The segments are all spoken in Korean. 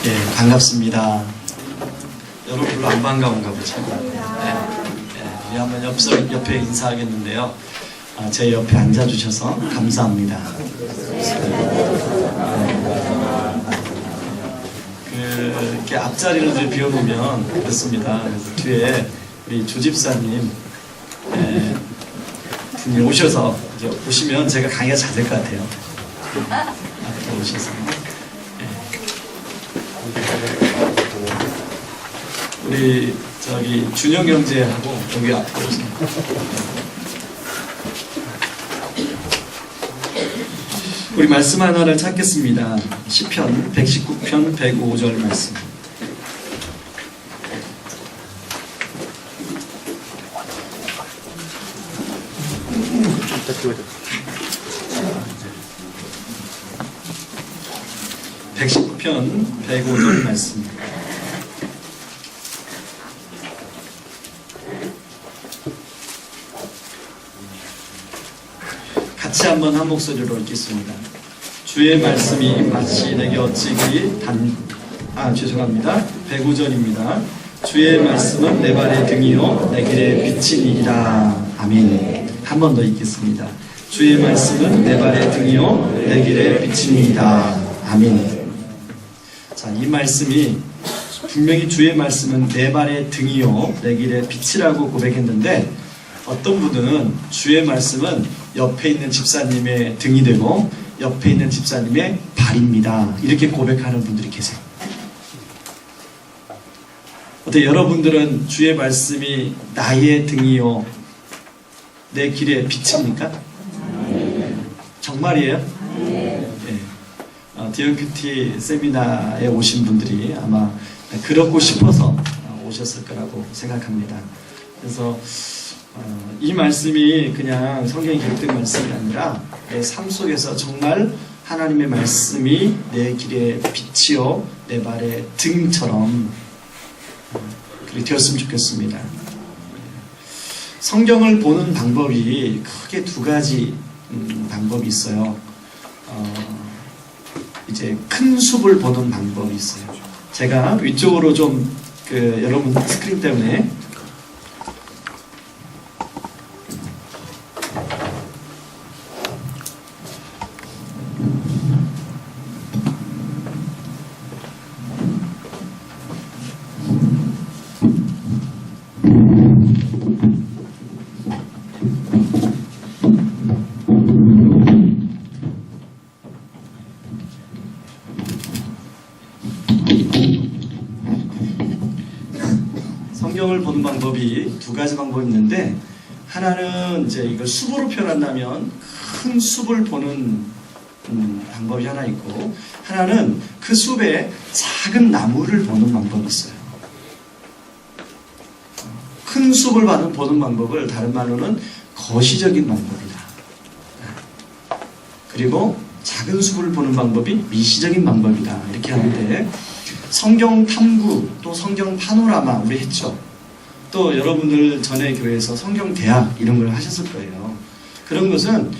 예, 반갑습니다. 여러분 별로 안 반가운가 보죠. 우리 한번 옆에 인사하겠는데요. 제 옆에 앉아주셔서 감사합니다. 이렇게 앞자리를 좀 비워놓으면 그렇습니다. 그래서 뒤에 우리 조집사님 분이 오셔서 이제 오시면 제가 강의가 잘 될 것 같아요. 앞에 오셔서. 우리 준영 형제하고 여기 앞에 오세요. 우리 말씀 하나를 찾겠습니다. 시편 119편 105절 말씀. (119편) 105절 말씀. 같이 한번 한 목소리로 읽겠습니다. 주의 말씀이 마치 내게 어찌기 죄송합니다. 105절입니다. 주의 말씀은 내 발의 등이요 내 길의 빛이니이다. 아멘. 한 번 더 읽겠습니다. 주의 말씀은 내 발의 등이요 내 길의 빛이니이다. 아멘. 자, 이 말씀이 분명히 주의 말씀은 내 발의 등이요 내 길의 빛이라고 고백했는데, 어떤 분은 주의 말씀은 옆에 있는 집사님의 등이 되고 옆에 있는 집사님의 발입니다, 이렇게 고백하는 분들이 계세요. 어때, 여러분들은 주의 말씀이 나의 등이요 내 길의 빛입니까? 정말이에요? 네. 디어큐티 세미나에 오신 분들이 아마 그렇고 싶어서 오셨을 거라고 생각합니다. 그래서 이 말씀이 그냥 성경에 기록된 말씀이 아니라 내 삶 속에서 정말 하나님의 말씀이 내 길의 빛이요 내 발의 등처럼 그렇게 되었으면 좋겠습니다. 성경을 보는 방법이 크게 두 가지 방법이 있어요. 이제 큰 숲을 보는 방법이 있어요. 제가 위쪽으로 좀 여러분 스크린 때문에 성경을 보는 방법이 두 가지 방법이 있는데, 하나는 이제 이걸 숲으로 표현한다면 큰 숲을 보는 방법이 하나 있고, 하나는 그 숲에 작은 나무를 보는 방법이 있어요. 큰 숲을 보는 방법을 다른 말로는 거시적인 방법이다. 그리고 작은 숲을 보는 방법이 미시적인 방법이다, 이렇게 하는데, 성경 탐구 또 성경 파노라마 우리 했죠. 또 여러분들 전에 교회에서 성경 대학 이런 걸 하셨을 거예요. 그런 것은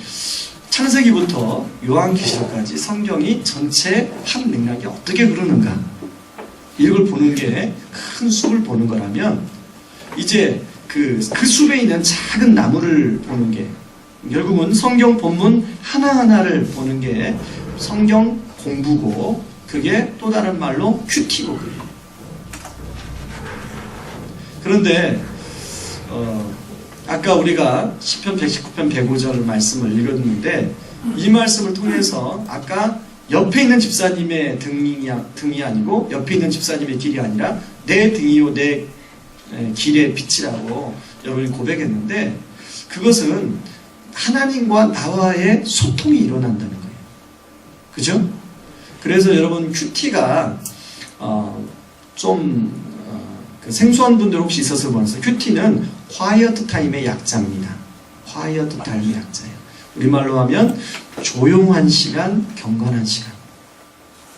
창세기부터 요한계시록까지 성경이 전체 한 맥락이 어떻게 흐르는가, 이걸 보는 게 큰 숲을 보는 거라면, 이제 그 숲에 있는 작은 나무를 보는 게, 결국은 성경 본문 하나하나를 보는 게 성경 공부고, 그게 또 다른 말로 큐티고 그래요. 그런데 아까 우리가 시편 119편 105절 말씀을 읽었는데, 이 말씀을 통해서 아까 옆에 있는 집사님의 등이 아니고 옆에 있는 집사님의 길이 아니라 내 등이요 내 길의 빛이라고 여러분이 고백했는데, 그것은 하나님과 나와의 소통이 일어난다는 거예요. 그죠? 그래서 여러분 큐티가 그 생소한 분들 혹시 있었을 모르겠어요. 큐티는 quiet time의 약자입니다. quiet time의 약자예요. 우리말로 하면 조용한 시간, 경건한 시간.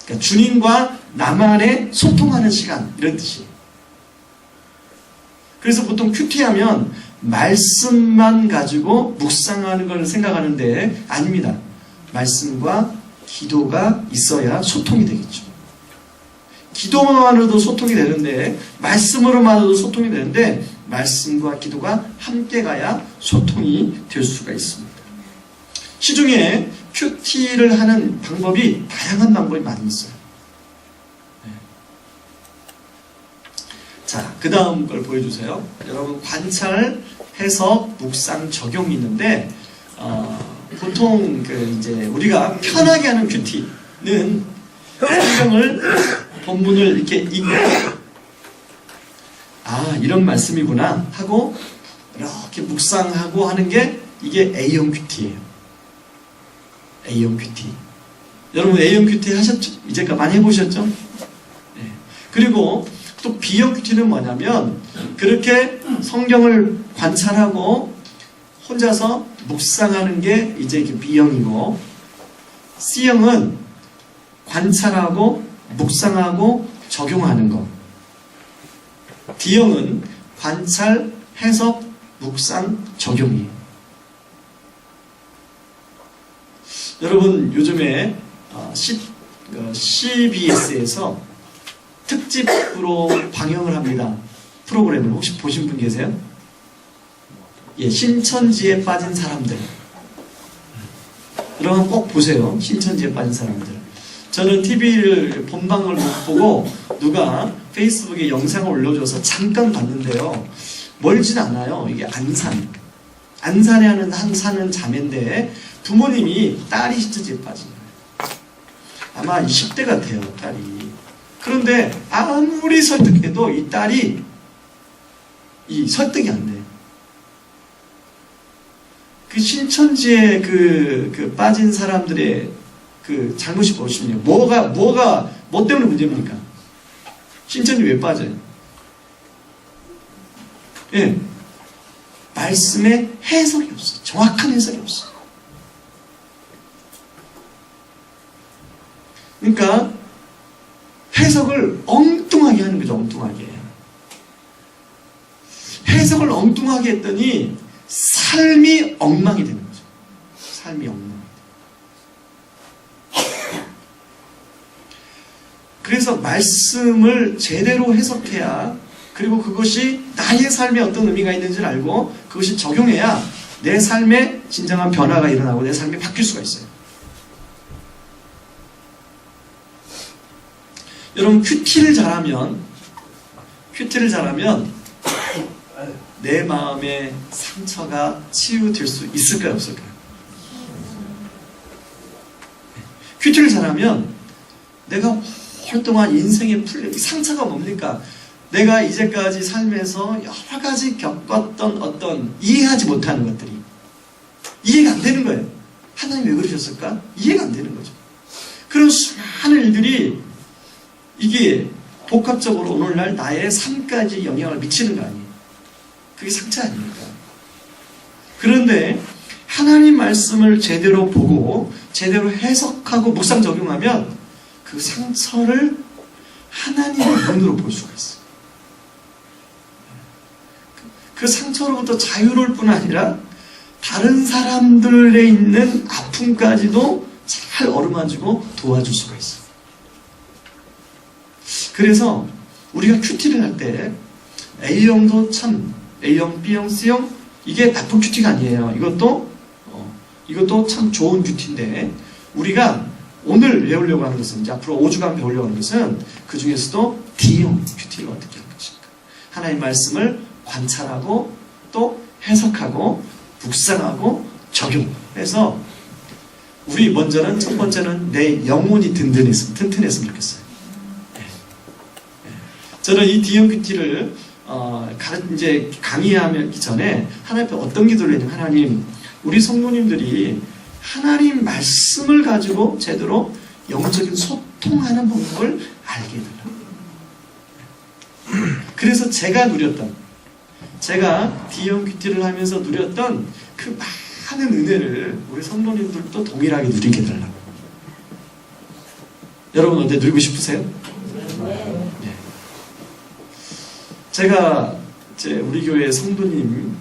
그러니까 주님과 나만의 소통하는 시간, 이런 뜻이에요. 그래서 보통 큐티하면 말씀만 가지고 묵상하는 걸 생각하는데 아닙니다. 말씀과 기도가 있어야 소통이 되겠죠. 기도만으로도 소통이 되는데, 말씀으로만으로도 소통이 되는데, 말씀과 기도가 함께 가야 소통이 될 수가 있습니다. 시중에 큐티를 하는 방법이, 다양한 방법이 많이 있어요. 자, 그 다음 걸 보여주세요. 여러분, 관찰, 해석, 묵상, 적용이 있는데, 보통 이제 우리가 편하게 하는 큐티는 성경을 본문을 이렇게 읽고, 아, 이런 말씀이구나 하고 이렇게 묵상하고 하는 게 이게 A형 큐티예요. A형 큐티. 여러분 A형 큐티 하셨죠? 이제까지 많이 해보셨죠? 네. 그리고 또 B형 큐티는 뭐냐면, 그렇게 성경을 관찰하고 혼자서 묵상하는 게 이제 B형이고, C형은 관찰하고 묵상하고 적용하는 거. D형은 관찰, 해석, 묵상, 적용이에요. 여러분, 요즘에 CBS에서 특집으로 방영을 합니다. 프로그램을 혹시 보신 분 계세요? 예, 신천지에 빠진 사람들. 여러분 꼭 보세요. 신천지에 빠진 사람들. 저는 TV를 본방을 못 보고 누가 페이스북에 영상을 올려줘서 잠깐 봤는데요. 멀진 않아요. 이게 안산에 사는 자매인데 부모님이 딸이 신천지에 빠진 거예요. 아마 20대 같아요, 딸이. 그런데 아무리 설득해도 이 딸이 설득이 안 돼요. 그 신천지에 빠진 사람들의 잘못이 무엇이냐? 뭐 때문에 문제입니까? 신천지 왜 빠져요? 예. 말씀에 해석이 없어요. 정확한 해석이 없어요. 그러니까 해석을 엉뚱하게 하는 거죠. 엉뚱하게. 해석을 엉뚱하게 했더니 삶이 엉망이 되는 거죠. 삶이 엉망. 그래서 말씀을 제대로 해석해야, 그리고 그것이 나의 삶에 어떤 의미가 있는지를 알고 그것이 적용해야 내 삶에 진정한 변화가 일어나고 내 삶이 바뀔 수가 있어요. 여러분, 큐티를 잘하면 내 마음의 상처가 치유될 수 있을까요, 없을까요? 큐티를 잘하면 내가 오랫동안 인생에 풀린 상처가 뭡니까? 내가 이제까지 삶에서 여러 가지 겪었던 어떤 이해하지 못하는 것들이 이해가 안 되는 거예요. 하나님 왜 그러셨을까? 이해가 안 되는 거죠. 그런 수많은 일들이 이게 복합적으로 오늘날 나의 삶까지 영향을 미치는 거 아니에요. 그게 상처 아닙니까? 그런데 하나님 말씀을 제대로 보고 제대로 해석하고 묵상 적용하면 그 상처를 하나님의 눈으로 볼 수가 있어요. 그 상처로부터 자유로울 뿐 아니라 다른 사람들에 있는 아픔까지도 잘 어루만지고 도와줄 수가 있어요. 그래서 우리가 큐티를 할 때 A형도 A형, B형, C형, 이게 나쁜 큐티가 아니에요. 이것도 참 좋은 큐티인데, 우리가 오늘 배우려고 하는 것은, 이제 앞으로 5주간 배우려고 하는 것은 그 중에서도 D형 큐티를 어떻게 하는 것인가. 하나님의 말씀을 관찰하고 또 해석하고 묵상하고 적용해서 우리 첫 번째는 내 영혼이 튼튼했으면 좋겠어요. 저는 이 D형 큐티를 이제 강의하기 전에 하나님 앞에 어떤 기도를 했냐면, 하나님, 우리 성도님들이 하나님 말씀을 가지고 제대로 영적인 소통하는 방법을 알게 해달라고. 그래서 제가 D형 큐티를 하면서 누렸던 그 많은 은혜를 우리 성도님들도 동일하게 누리게 해달라고. 여러분 어때, 누리고 싶으세요? 네. 제가 우리 교회 성도님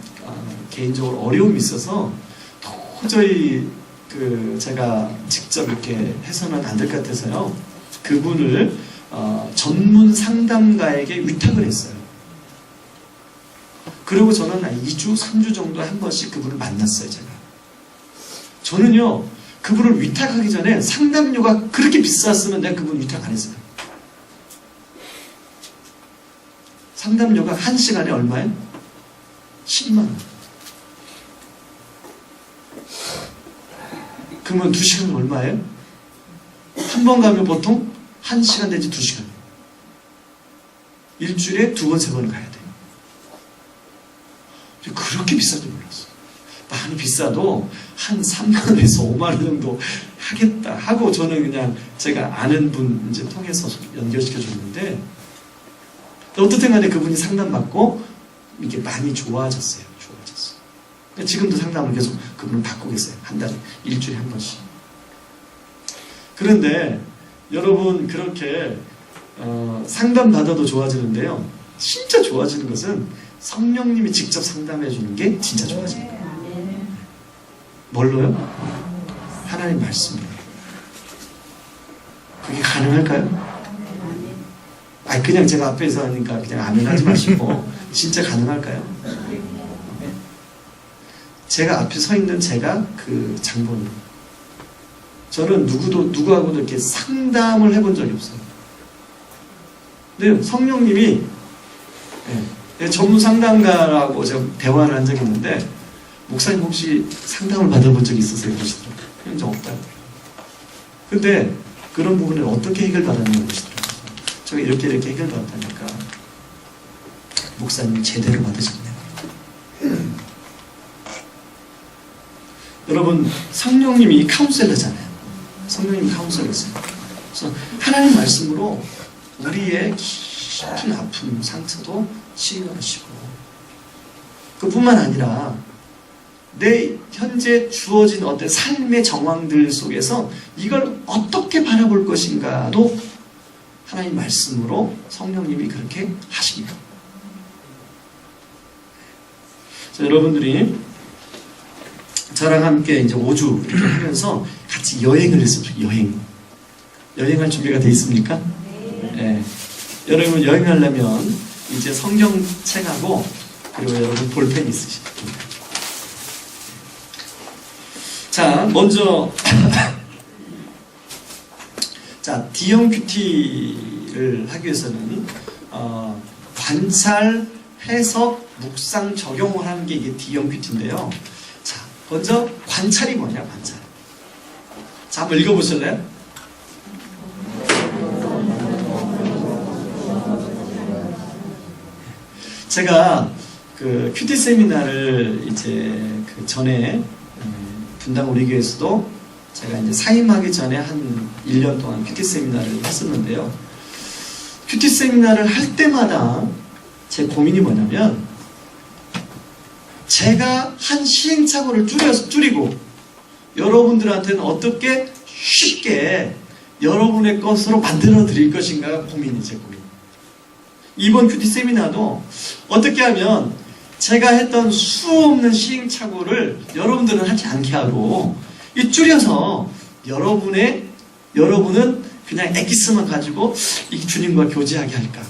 개인적으로 어려움이 있어서 도저히 제가 직접 이렇게 해서는 안 될 것 같아서요. 그분을 전문 상담가에게 위탁을 했어요. 그리고 저는 2주, 3주 정도에 한 번씩 그분을 만났어요, 제가. 저는요, 그분을 위탁하기 전에 상담료가 그렇게 비쌌으면 내가 그분 위탁 안 했어요. 상담료가 1시간에 얼마예요? 10만 원. 그러면 2시간은 얼마예요? 한 번 가면 보통 1시간 내지 2시간. 일주일에 2번, 3번 가야 돼요. 그렇게 비쌀 줄 몰랐어요. 많이 비싸도 한 3만 원에서 5만 원 정도 하겠다 하고 저는 그냥 제가 아는 분 이제 통해서 연결시켜 줬는데 어떻든 간에 그분이 상담받고 이게 많이 좋아졌어요. 지금도 상담을 계속 그분을 받고 계세요. 한 달에, 일주일에 한 번씩. 그런데 여러분 그렇게 상담받아도 좋아지는데요. 진짜 좋아지는 것은 성령님이 직접 상담해 주는 게 진짜 좋아집니다. 뭘로요? 하나님 말씀으로. 그게 가능할까요? 아니 그냥 제가 앞에서 하니까 그냥 아멘 하지 마시고 진짜 가능할까요? 제가 앞에 서 있는 제가 그 장본인. 저는 누구하고도 이렇게 상담을 해본 적이 없어요. 근데 성령님이 전문 상담가라고 제가 대화를 한 적이 있는데 목사님 혹시 상담을 받아본 적이 있으세요? 그러시더라고요. 그런 적 없다고. 근데 그런 부분을 어떻게 해결받았냐고 그러시더라고요. 제가 이렇게 해결받았다니까 목사님이 제대로 받으셨네요. 여러분 성령님이 카운셀러잖아요. 성령님이 카운셀러였어요. 그래서 하나님 말씀으로 우리의 깊은 아픔, 상처도 치유하시고 그뿐만 아니라 내 현재 주어진 어떤 삶의 정황들 속에서 이걸 어떻게 바라볼 것인가도 하나님 말씀으로 성령님이 그렇게 하십니다. 자, 여러분들이 저랑 함께 이제 5주 이렇게 하면서 같이 여행을 했습니다. 여행할 준비가 돼 있습니까? 네. 여러분 여행하려면 이제 성경책하고 그리고 여러분 볼펜 있으시죠? 자, 먼저 자, D형 큐티를 하기 위해서는 관찰, 해석, 묵상, 적용을 하는 게 이게 D형 큐티인데요. 자, 먼저 관찰이 뭐냐, 관찰. 자, 한번 읽어보실래요? 제가 그 큐티 세미나를 이제 그 전에 분당 우리 교회에서도 제가 이제 사임하기 전에 한 1년 동안 큐티 세미나를 했었는데요. 큐티 세미나를 할 때마다 제 고민이 뭐냐면 제가 한 시행착오를 줄이고 여러분들한테는 어떻게 쉽게 여러분의 것으로 만들어 드릴 것인가가 고민이 제 고민. 이번 큐티 세미나도 어떻게 하면 제가 했던 수없는 시행착오를 여러분들은 하지 않게 하고 이 줄여서 여러분은 그냥 엑기스만 가지고 이 주님과 교제하게 할까.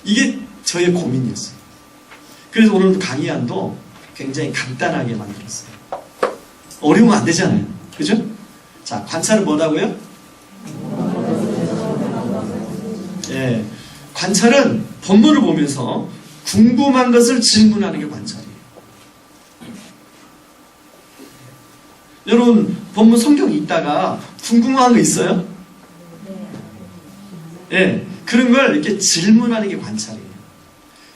이게 저의 고민이었어요. 그래서 오늘도 강의안도 굉장히 간단하게 만들었어요. 어려우면 안 되잖아요. 그죠? 자, 관찰은 뭐라고요? 예. 관찰은 본문을 보면서 궁금한 것을 질문하는 게 관찰이에요. 여러분, 본문 성경 읽다가 궁금한 거 있어요? 예. 그런 걸 이렇게 질문하는 게 관찰이에요.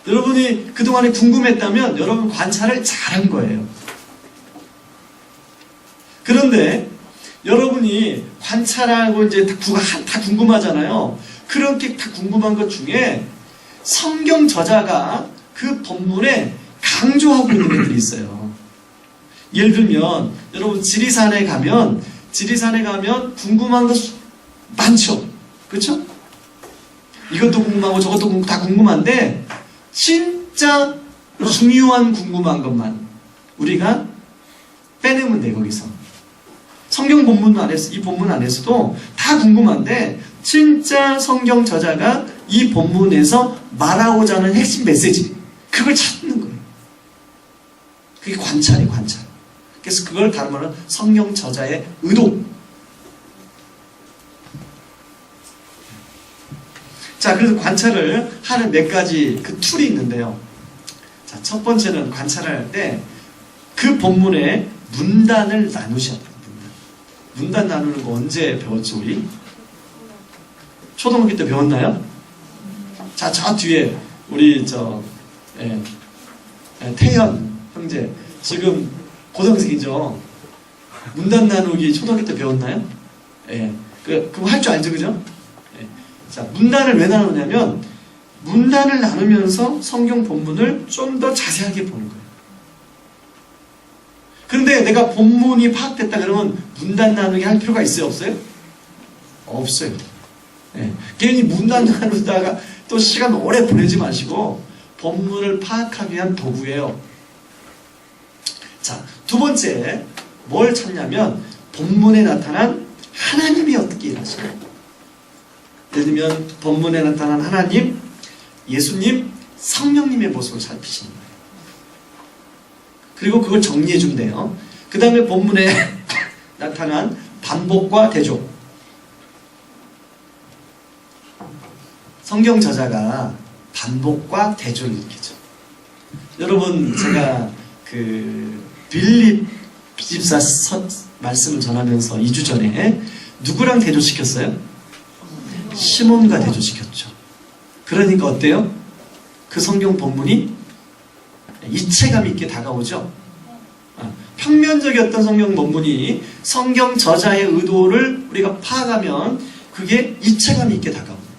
여러분이 그동안에 궁금했다면 여러분 관찰을 잘한 거예요. 그런데 여러분이 관찰하고 이제 다 궁금하잖아요. 그렇게 다 궁금한 것 중에 성경 저자가 그 본문에 강조하고 있는 것들이 있어요. 예를 들면 여러분 지리산에 가면 궁금한 것 많죠. 그렇죠? 이것도 궁금하고 저것도 다 궁금한데 진짜 중요한 궁금한 것만 우리가 빼내면 돼. 거기서 성경 본문 안에서 이 본문 안에서도 다 궁금한데 진짜 성경 저자가 이 본문에서 말하고자 하는 핵심 메시지, 그걸 찾는 거예요. 그게 관찰이에요, 관찰. 그래서 그걸 다른 말로 성경 저자의 의도. 자, 그래서 관찰을 하는 몇 가지 그 툴이 있는데요. 자, 첫 번째는 관찰할 때 그 본문의 문단을 나누셔야 돼요. 문단 나누는 거 언제 배웠지, 우리? 초등학교 때 배웠나요? 자, 저 뒤에 우리 태현 형제 지금 고등학생이죠. 문단 나누기 초등학교 때 배웠나요? 예. 그거 할 줄 알죠, 그죠? 예. 자, 문단을 왜 나누냐면 문단을 나누면서 성경 본문을 좀 더 자세하게 보는 거예요. 그런데 내가 본문이 파악됐다 그러면 문단 나누기 할 필요가 있어요, 없어요? 없어요. 예. 괜히 문단 나누다가 또 시간 오래 보내지 마시고 본문을 파악하기 위한 도구예요. 자, 두 번째 뭘 찾냐면 본문에 나타난 하나님이 어떻게 일하시나요? 예를 들면 본문에 나타난 하나님, 예수님, 성령님의 모습을 살피시는 거예요. 그리고 그걸 정리해 주면 돼요. 그 다음에 본문에 나타난 반복과 대조. 성경 저자가 반복과 대조를 일으키죠. 여러분, 제가 빌립 집사 말씀을 전하면서 2주 전에 누구랑 대조시켰어요? 시몬과 대조시켰죠. 그러니까 어때요? 그 성경 본문이 이체감 있게 다가오죠. 평면적이었던 성경 본문이 성경 저자의 의도를 우리가 파악하면 그게 이체감 있게 다가옵니다.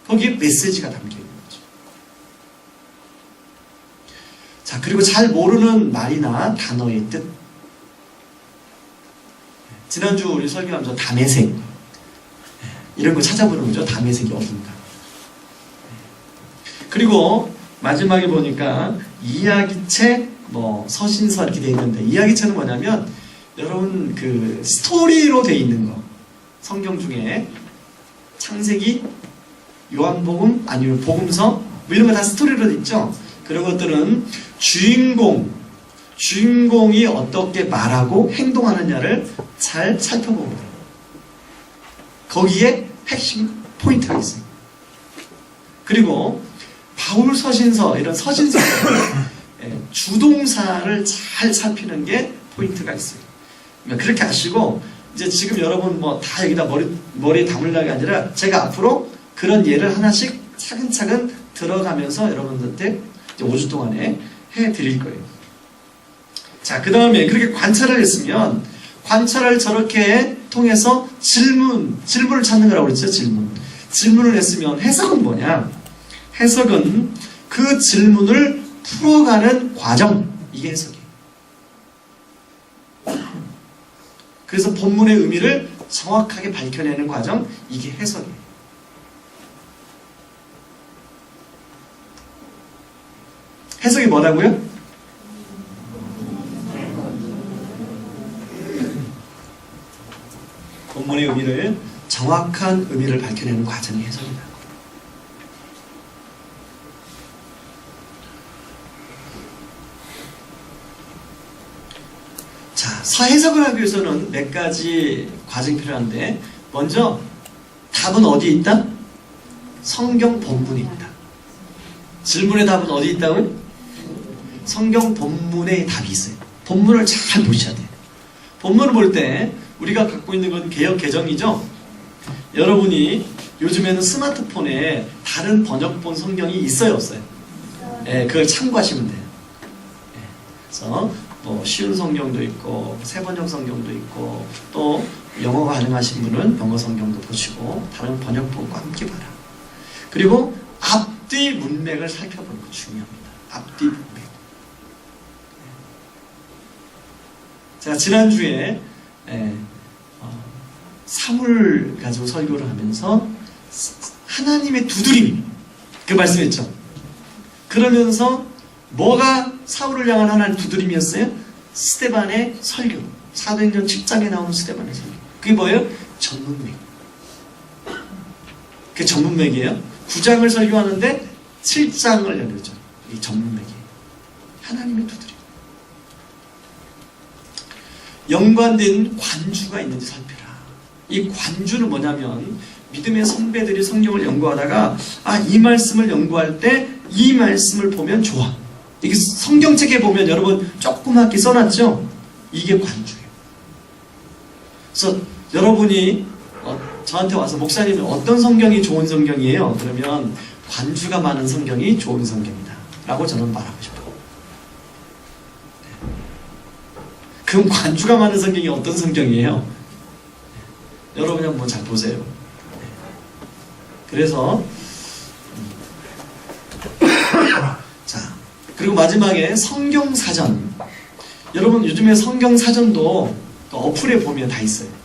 거기에 메시지가 담겨 있는 거죠. 자, 그리고 잘 모르는 말이나 단어의 뜻. 지난주 우리 설교하면서 담에색 이런 거 찾아보는 거죠. 담에색이 어딘가. 그리고 마지막에 보니까 이야기책, 서신서 이렇게 되어 있는데, 이야기책은 뭐냐면 여러분 그 스토리로 되어 있는 거, 성경 중에 창세기, 요한복음, 아니면 복음서 뭐 이런 거 다 스토리로 되어 있죠. 그런 것들은 주인공이 어떻게 말하고 행동하느냐를 잘 살펴봅니다. 거기에 핵심 포인트가 있어요. 그리고 바울 서신서, 이런 서신서 주동사를 잘 살피는 게 포인트가 있어요. 그렇게 아시고, 이제 지금 여러분 다 여기다 머리에 담으려는 게 아니라 제가 앞으로 그런 예를 하나씩 차근차근 들어가면서 여러분들한테 5주 동안에 해드릴 거예요. 자, 그 다음에 그렇게 관찰을 했으면, 관찰을 저렇게 통해서 질문을 찾는 거라고 그랬죠, 질문을 했으면 해석은 뭐냐? 해석은 그 질문을 풀어가는 과정, 이게 해석이에요. 그래서 본문의 의미를 정확하게 밝혀내는 과정, 이게 해석이에요. 해석이 뭐라고요? 본문의 의미를, 정확한 의미를 밝혀내는 과정이 해석이다. 자, 해석을 하기 위해서는 몇 가지 과정이 필요한데, 먼저 답은 어디에 있다? 성경 본문에 있다. 질문의 답은 어디에 있다고요? 성경 본문에 답이 있어요. 본문을 잘 보셔야 돼요. 본문을 볼 때 우리가 갖고 있는 건 개역 개정이죠. 여러분이 요즘에는 스마트폰에 다른 번역본 성경이 있어요, 없어요? 네, 그걸 참고하시면 돼요. 네, 그래서 쉬운 성경도 있고 세번역 성경도 있고, 또 영어가 가능하신 분은 영어 성경도 보시고 다른 번역본과 함께 봐라. 그리고 앞뒤 문맥을 살펴보는 거 중요합니다. 앞뒤 문맥. 제가 지난주에 사물 가지고 설교를 하면서 하나님의 두드림, 그 말씀했죠. 그러면서 뭐가 사울을 향한 하나님의 두드림이었어요? 스데반의 설교, 사도행전 7장에 나오는 스데반의 설교. 그게 뭐예요? 전문맥. 그게 전문맥이에요. 9장을 설교하는데 7장을 열려죠. 이 전문맥이에요. 하나님의 두드림. 연관된 관주가 있는지 살펴라. 이 관주는 뭐냐면 믿음의 선배들이 성경을 연구하다가 이 말씀을 연구할 때 이 말씀을 보면 좋아. 이게 성경책에 보면 여러분 조그맣게 써놨죠? 이게 관주예요. 그래서 여러분이 저한테 와서 목사님 어떤 성경이 좋은 성경이에요? 그러면 관주가 많은 성경이 좋은 성경이다 라고 저는 말하고 싶어요. 그럼 관주가 많은 성경이 어떤 성경이에요? 여러분이 한번 잘 보세요. 그래서 자, 그리고 마지막에 성경사전. 여러분 요즘에 성경사전도 어플에 보면 다 있어요.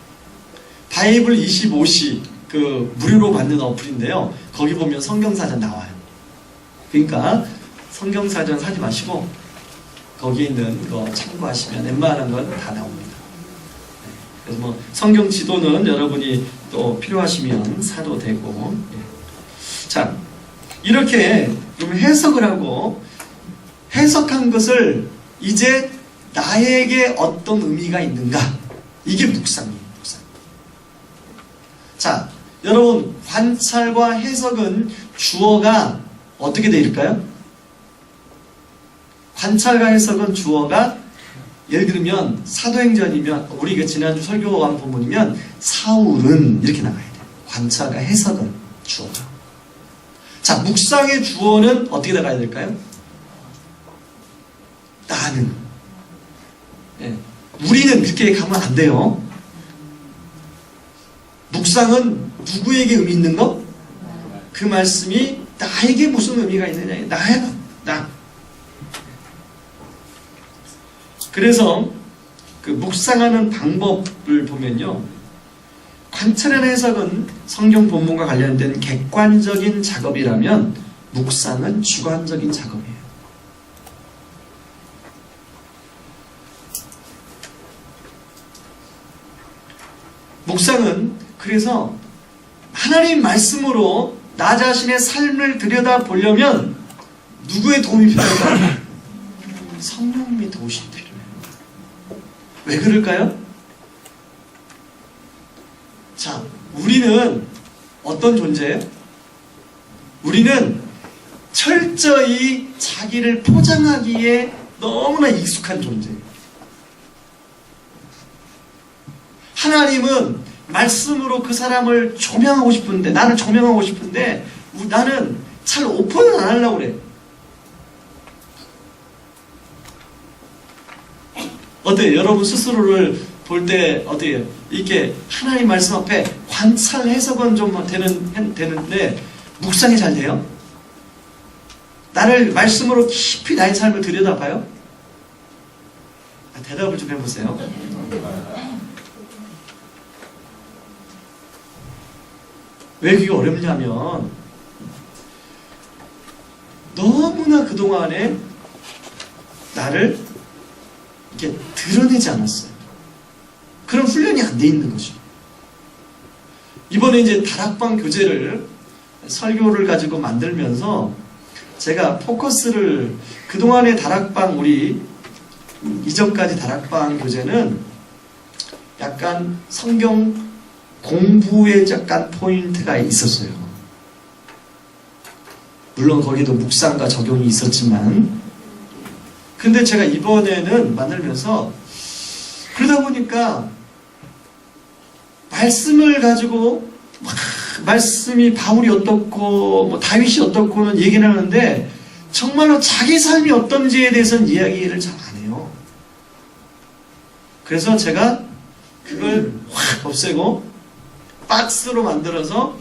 바이블 25시 그 무료로 받는 어플인데요. 거기 보면 성경사전 나와요. 그러니까 성경사전 사지 마시고 거기에 있는 거 참고하시면 웬만한 건 다 나옵니다. 그래서 뭐 성경 지도는 여러분이 또 필요하시면 사도 되고. 자, 이렇게 좀 해석을 하고 해석한 것을 이제 나에게 어떤 의미가 있는가? 이게 묵상이에요. 묵상. 자, 여러분 관찰과 해석은 주어가 어떻게 되어 있을까요? 관찰과 해석은 주어가 예를 들면 사도행전이면 우리가 지난주 설교한 본문이면 사울은 이렇게 나가야 돼요. 관찰과 해석은 주어가. 자, 묵상의 주어는 어떻게 나가야 될까요? 나는. 네. 우리는 그렇게 가면 안 돼요. 묵상은 누구에게 의미 있는 거? 그 말씀이 나에게 무슨 의미가 있느냐. 나. 그래서 그 묵상하는 방법을 보면요. 관찰하는 해석은 성경 본문과 관련된 객관적인 작업이라면 묵상은 주관적인 작업이에요. 묵상은 그래서 하나님 말씀으로 나 자신의 삶을 들여다보려면 누구의 도움이 필요할까요? 성령님의 도움이 필요해요. 왜 그럴까요? 자, 우리는 어떤 존재예요? 우리는 철저히 자기를 포장하기에 너무나 익숙한 존재예요. 하나님은 말씀으로 그 사람을 조명하고 싶은데, 나를 조명하고 싶은데 나는 잘 오픈을 안 하려고 그래. 어때요? 여러분 스스로를 볼 때 어때요? 이렇게 하나님 말씀 앞에 관찰 해석은 좀 되는데 묵상이 잘 돼요? 나를 말씀으로 깊이 나의 삶을 들여다봐요? 대답을 좀 해보세요. 왜 그게 어렵냐면 너무나 그동안에 나를 이렇게 드러내지 않았어요. 그런 훈련이 안 돼 있는 거죠. 이번에 이제 다락방 교재를 설교를 가지고 만들면서 제가 포커스를 그동안의 다락방 우리 이전까지 다락방 교재는 약간 성경 공부에 약간 포인트가 있었어요. 물론 거기도 묵상과 적용이 있었지만 근데 제가 이번에는 만들면서 그러다 보니까 말씀을 가지고 막 말씀이 바울이 어떻고 뭐 다윗이 어떻고는 얘기를 하는데 정말로 자기 삶이 어떤지에 대해서는 이야기를 잘 안 해요. 그래서 제가 그걸 확 없애고 박스로 만들어서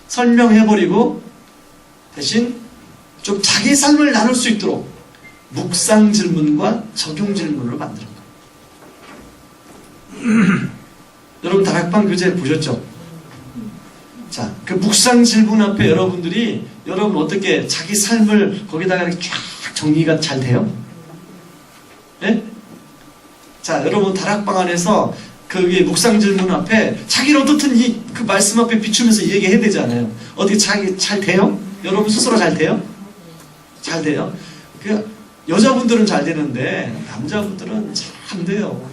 설명해버리고 대신 좀 자기 삶을 나눌 수 있도록 묵상 질문과 적용 질문으로 만드는 거예요. 여러분 다락방 교재 보셨죠? 자, 그 묵상 질문 앞에 여러분들이 여러분 어떻게 자기 삶을 거기다가 이렇게 쫙 정리가 잘 돼요? 네? 자, 여러분 다락방 안에서 그게 묵상 질문 앞에 자기를 어떻든 그 말씀 앞에 비추면서 얘기해야 되잖아요. 어떻게 자기 잘 돼요? 여러분 스스로 잘 돼요? 잘 돼요? 그 여자분들은 잘 되는데 남자분들은 잘 안 돼요.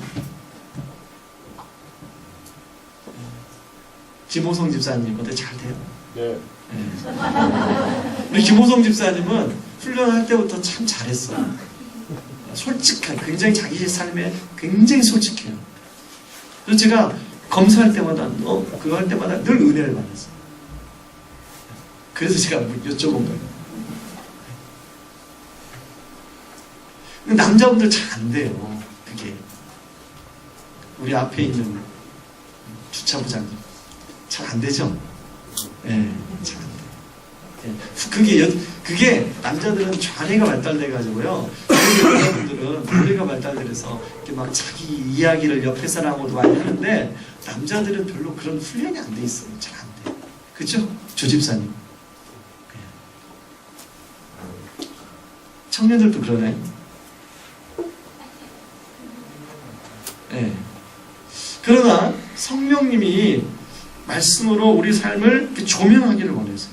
김호성 집사님 어때 잘 돼요? 네. 네. 우리 김호성 집사님은 훈련할 때부터 참 잘했어요. 솔직한, 굉장히 자기 삶에 굉장히 솔직해요. 그래서 제가 검사할 때마다, 그거 할 때마다 늘 은혜를 받았어요. 그래서 제가 여쭤본 거예요. 근데 남자분들 잘 안 돼요. 그게. 우리 앞에 있는 주차부장님. 잘 안 되죠? 예, 네, 잘 안 돼요. 그게 남자들은 좌뇌가 발달돼가지고요. 여자분들은 좌뇌가 발달돼서 이렇게 막 자기 이야기를 옆에 사람하고도 많이 하는데 남자들은 별로 그런 훈련이 안 돼 있어요. 잘 안 돼요. 그죠? 조집사님. 청년들도 그러나요? 네. 그러나 성령님이 말씀으로 우리 삶을 조명하기를 원해서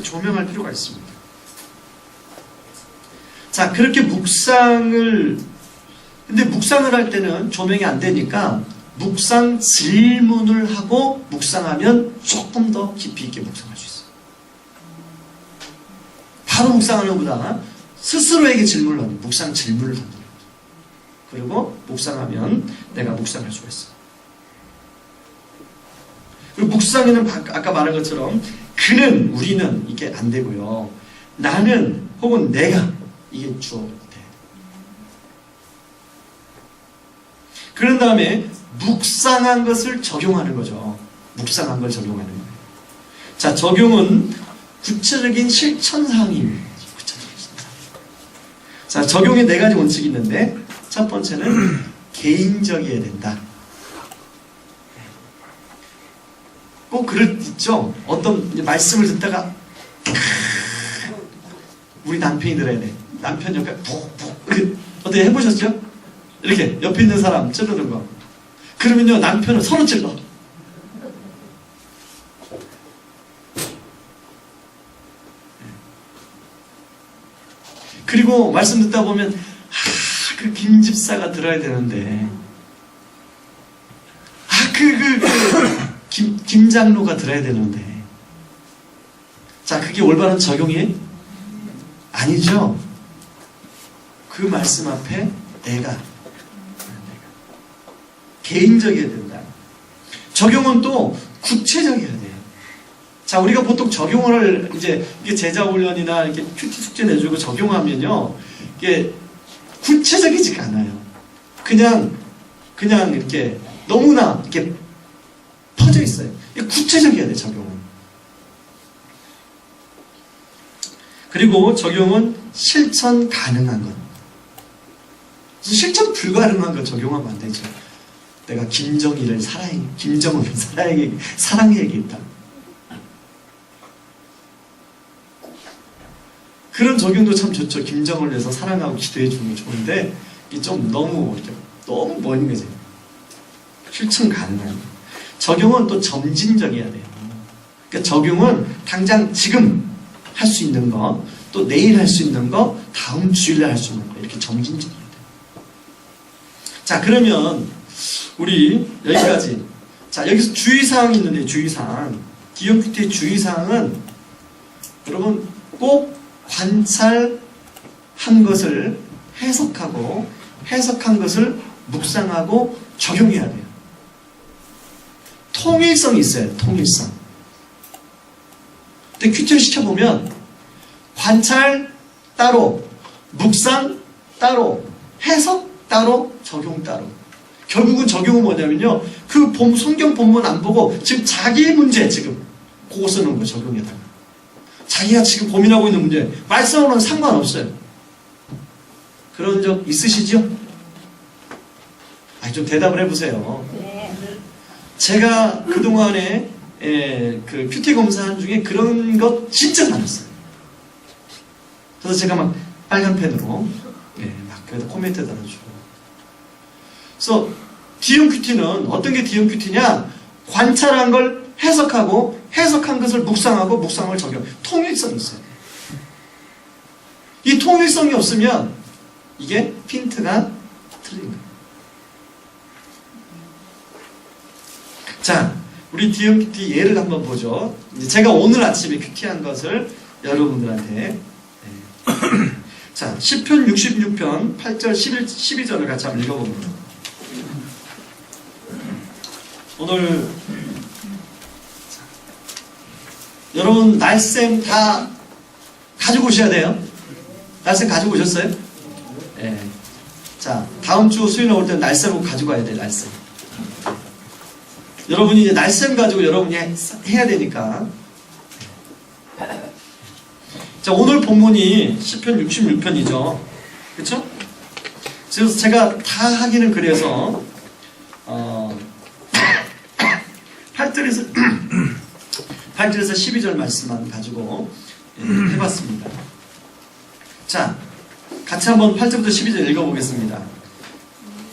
조명할 필요가 있습니다. 자, 그렇게 묵상을 할 때는 조명이 안 되니까 묵상 질문을 하고 묵상하면 조금 더 깊이 있게 묵상할 수 있어요. 바로 묵상하는 것보다 스스로에게 질문을 하는 묵상 질문을 하는 거예요. 그리고 묵상하면 내가 묵상할 수가 있어요. 그리고 묵상에는 아까 말한 것처럼 그는, 우리는 이게 안 되고요. 나는 혹은 내가 이게 주어야 돼. 그런 다음에 묵상한 것을 적용하는 거죠. 묵상한 걸 적용하는 거예요. 자, 적용은 구체적인 실천사항입니다. 구체적인 실천사항. 자, 적용에 4가지 원칙이 있는데 첫 번째는 개인적이어야 된다. 꼭 그럴 때 있죠. 어떤 말씀을 듣다가 우리 남편이 들어야 돼. 남편 옆에 푹푹 어떻게 해보셨죠? 이렇게 옆에 있는 사람 찌르는 거. 그러면요 남편은 서로 찔러. 그리고 말씀 듣다 보면 그 김집사가 들어야 되는데 김장로가 들어야 되는데 자 그게 올바른 적용이 아니죠. 그 말씀 앞에 내가 개인적이어야 된다. 적용은 또 구체적이어야 돼요. 자 우리가 보통 적용을 이제 이게 제자 훈련이나 이렇게 큐티 숙제 내주고 적용하면요 이게 구체적이지가 않아요. 그냥 이렇게 너무나 이렇게 퍼져 있어요. 구체적이어야 돼, 적용은. 그리고 적용은 실천 가능한 것. 실천 불가능한 거 적용하면 안 되죠. 내가 김정은을 사랑해야겠다. 그런 적용도 참 좋죠. 김정은을 위해서 사랑하고 기도해 주는 게 좋은데 이게 좀 너무 먼 거죠. 실천 가능한 거. 적용은 또 점진적이어야 돼요. 그러니까 적용은 당장 지금 할 수 있는 거, 또 내일 할 수 있는 거, 다음 주일에 할 수 있는 거 이렇게 점진적이어야 돼요. 자 그러면 우리 여기까지. 자 여기서 주의사항이 있는데 주의사항. 기용 큐티의 주의사항은 여러분 꼭 관찰한 것을 해석하고 해석한 것을 묵상하고 적용해야 돼요. 통일성이 있어요. 통일성. 근데 큐티를 시켜보면 관찰 따로, 묵상 따로, 해석 따로, 적용 따로. 결국은 적용은 뭐냐면요. 그 성경 본문 안 보고 지금 자기 문제 지금 그거 쓰는 거예요. 적용에다가. 자기가 지금 고민하고 있는 문제 말씀으로는 상관없어요. 그런 적 있으시죠? 좀 대답을 해보세요. 제가 그동안에 그 큐티 검사한 중에 그런 것 진짜 많았어요. 그래서 제가 막 빨간 펜으로 막 거기다 코멘트 달아주고. 그래서 DMQT는 어떤 게 DMQT냐? 관찰한 걸 해석하고 해석한 것을 묵상하고 묵상을 적용. 통일성이 있어요. 이 통일성이 없으면 이게 핀트가 틀린 거예요. 자, 우리 DMQT 예를 한번 보죠. 제가 오늘 아침에 큐티한 것을 여러분들한테 자, 시편 66편 8절 12절을 같이 한번 읽어봅니다. 오늘 여러분 날쌘 다 가지고 오셔야 돼요. 날쌘 가지고 오셨어요? 네. 자, 다음 주 수요일 올 때는 날쌘 가지고 와야 돼요. 날쌘. 여러분이 이제 날쌘 가지고 여러분이 해야 되니까. 자, 오늘 본문이 시편 66편이죠. 그렇죠? 그래서 제가 다 하기는 그래서 8절에서 12절 말씀만 가지고 해봤습니다. 자, 같이 한번 8절부터 12절 읽어보겠습니다.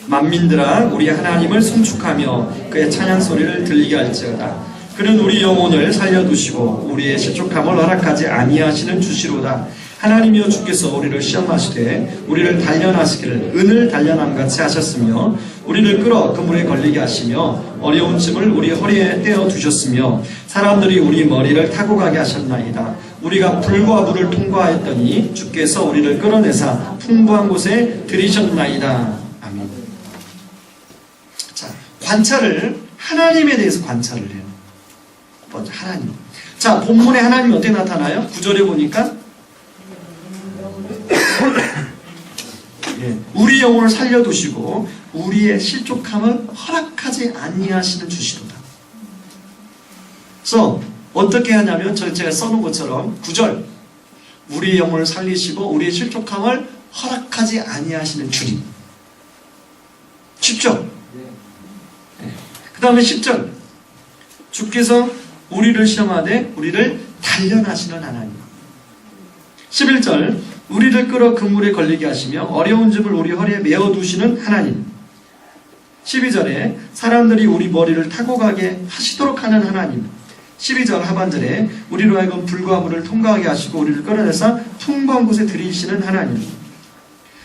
만민들아 우리 하나님을 송축하며 그의 찬양 소리를 들리게 할지어다. 그는 우리 영혼을 살려두시고 우리의 실족함을 허락하지 아니하시는 주시로다. 하나님이여 주께서 우리를 시험하시되 우리를 단련하시기를 은을 단련함같이 하셨으며 우리를 끌어 그물에 걸리게 하시며 어려운 짐을 우리 허리에 떼어 두셨으며 사람들이 우리 머리를 타고 가게 하셨나이다. 우리가 불과 물을 통과하였더니 주께서 우리를 끌어내사 풍부한 곳에 들이셨나이다. 아멘. 자, 관찰을 하나님에 대해서 관찰을 해요. 먼저 하나님. 자, 본문에 하나님이 어떻게 나타나요? 9절에 보니까 예, 우리 영혼을 살려두시고 우리의 실족함을 허락하지 아니하시는 주시로다. 그래서 어떻게 하냐면 제가 써놓은 것처럼 9절 우리의 영혼을 살리시고 우리의 실족함을 허락하지 아니하시는 주님. 쉽죠? 예. 그 다음에 10절 주께서 우리를 시험하되 우리를 단련하시는 하나님. 11절 우리를 끌어 그물에 걸리게 하시며 어려운 짐을 우리 허리에 메어두시는 하나님. 12절에 사람들이 우리 머리를 타고 가게 하시도록 하는 하나님. 12절 하반절에 우리로 하여금 불과 물을 통과하게 하시고 우리를 끌어내서 풍부한 곳에 들이시는 하나님.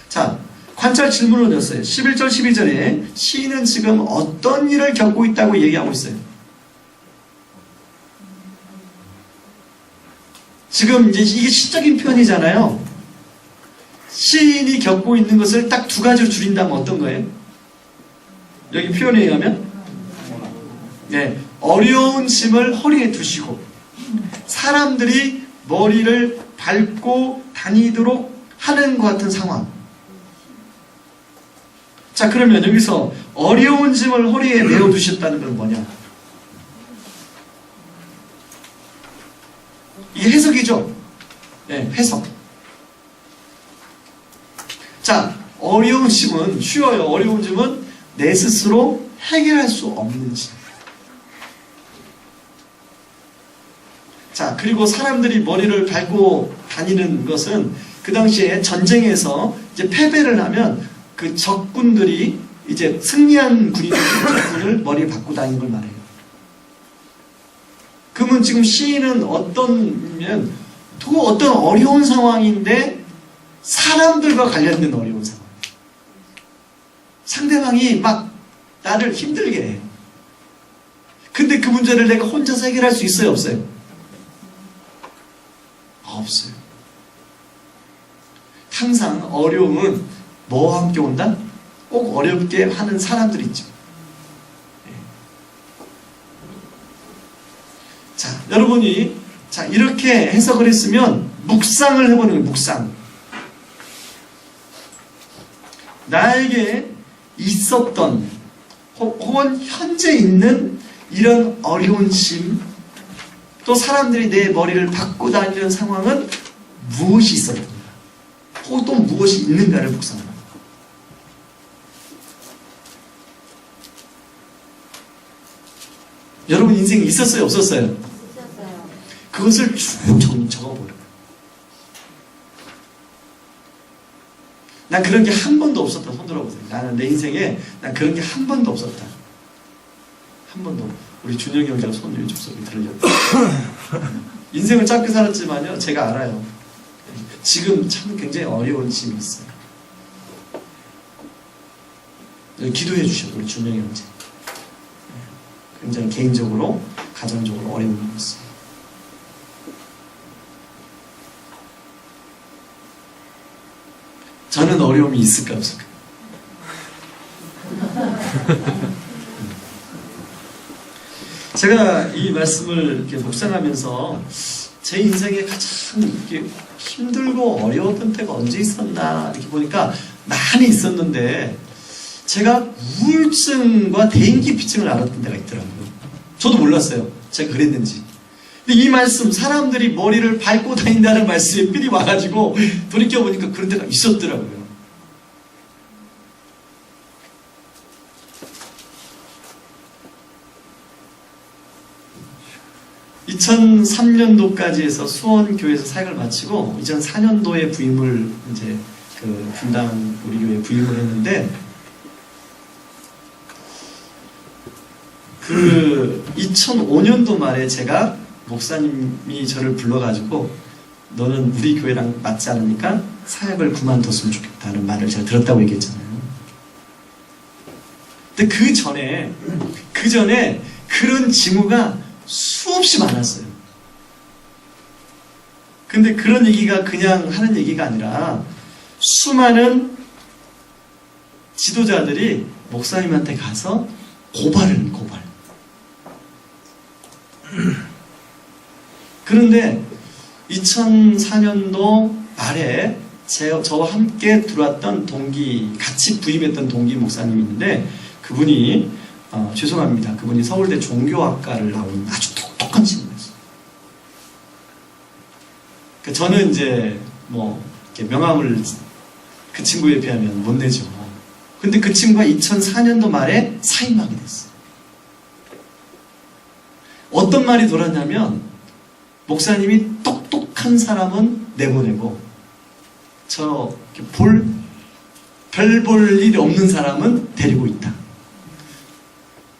자, 관찰 질문을 줬어요. 11절 12절에 시인은 지금 어떤 일을 겪고 있다고 얘기하고 있어요. 지금 이제 이게 시적인 표현이잖아요. 시인이 겪고 있는 것을 딱 두 가지로 줄인다면 어떤 거예요? 여기 표현에 의하면 네, 어려운 짐을 허리에 두시고 사람들이 머리를 밟고 다니도록 하는 것 같은 상황. 자, 그러면 여기서 어려운 짐을 허리에 메어 두셨다는 건 뭐냐? 이게 해석이죠? 네, 해석. 자, 어려운 짐은 쉬워요. 어려운 짐은 내 스스로 해결할 수 없는 짐. 자, 그리고 사람들이 머리를 밟고 다니는 것은 그 당시에 전쟁에서 이제 패배를 하면 그 적군들이 이제 승리한 적군을 머리에 밟고 다니는 걸 말해요. 그러면 지금 시인은 어떤 어려운 상황인데 사람들과 관련된 어려운 상황. 상대방이 막 나를 힘들게 해요. 근데 그 문제를 내가 혼자서 해결할 수 있어요? 없어요? 없어요. 항상 어려움은 뭐와 함께 온다? 꼭 어렵게 하는 사람들 있죠. 자, 여러분이 자 이렇게 해석을 했으면 묵상을 해보는 거예요. 묵상. 나에게 있었던 혹은 현재 있는 이런 어려운 짐, 또 사람들이 내 머리를 밟고 다니는 상황은 무엇이 있었는가, 혹은 또 무엇이 있는가를 묵상합니다. 여러분 인생에 있었어요? 없었어요? 있었어요. 그것을 쭉 적어보라고. 난 그런 게 한 번도 없었다. 손 들어보세요. 나는 내 인생에 난 그런 게 한 번도 없었다. 한 번도. 우리 준영이 형제가 손 요즘 소리 들렸다. 인생을 짧게 살았지만요, 제가 알아요. 지금 참 굉장히 어려운 짐이 있어요. 기도해 주셔요, 우리 준영이 형제. 굉장히 개인적으로, 가정적으로 어려운 일이 있어요. 저는 어려움이 있을까 없을까? 제가 이 말씀을 이렇게 묵상하면서 제 인생에 가장 이렇게 힘들고 어려웠던 때가 언제 있었나 이렇게 보니까 많이 있었는데 제가 우울증과 대인기피증을 알았던 때가 있더라고요. 저도 몰랐어요. 제가 그랬는지. 근데 이 말씀, 사람들이 머리를 밟고 다닌다는 말씀에 삘이 와가지고 돌이켜보니까 그런 때가 있었더라고요. (2003년도까지) 해서 수원교회에서 사역을 마치고 2004년도에 부임을 이제 그 분당 우리 교회에 부임을 했는데 그 2005년도 말에 제가 목사님이 저를 불러가지고 너는 우리 교회랑 맞지 않으니까 사역을 그만뒀으면 좋겠다는 말을 제가 들었다고 얘기했잖아요. 근데 그 전에 그런 징후가 수없이 많았어요. 근데 그런 얘기가 그냥 하는 얘기가 아니라 수많은 지도자들이 목사님한테 가서 고발. 그런데 2004년도 말에 저와 함께 들어왔던 같이 부임했던 동기 목사님이 있는데 그분이 죄송합니다. 그분이 서울대 종교학과를 나온 아주 똑똑한 친구였어요. 저는 이제 이렇게 명함을 그 친구에 비하면 못 내죠. 근데 그 친구가 2004년도 말에 사임하게 됐어요. 어떤 말이 돌았냐면 목사님이 똑똑한 사람은 내보내고 별 볼 일이 없는 사람은 데리고 있다.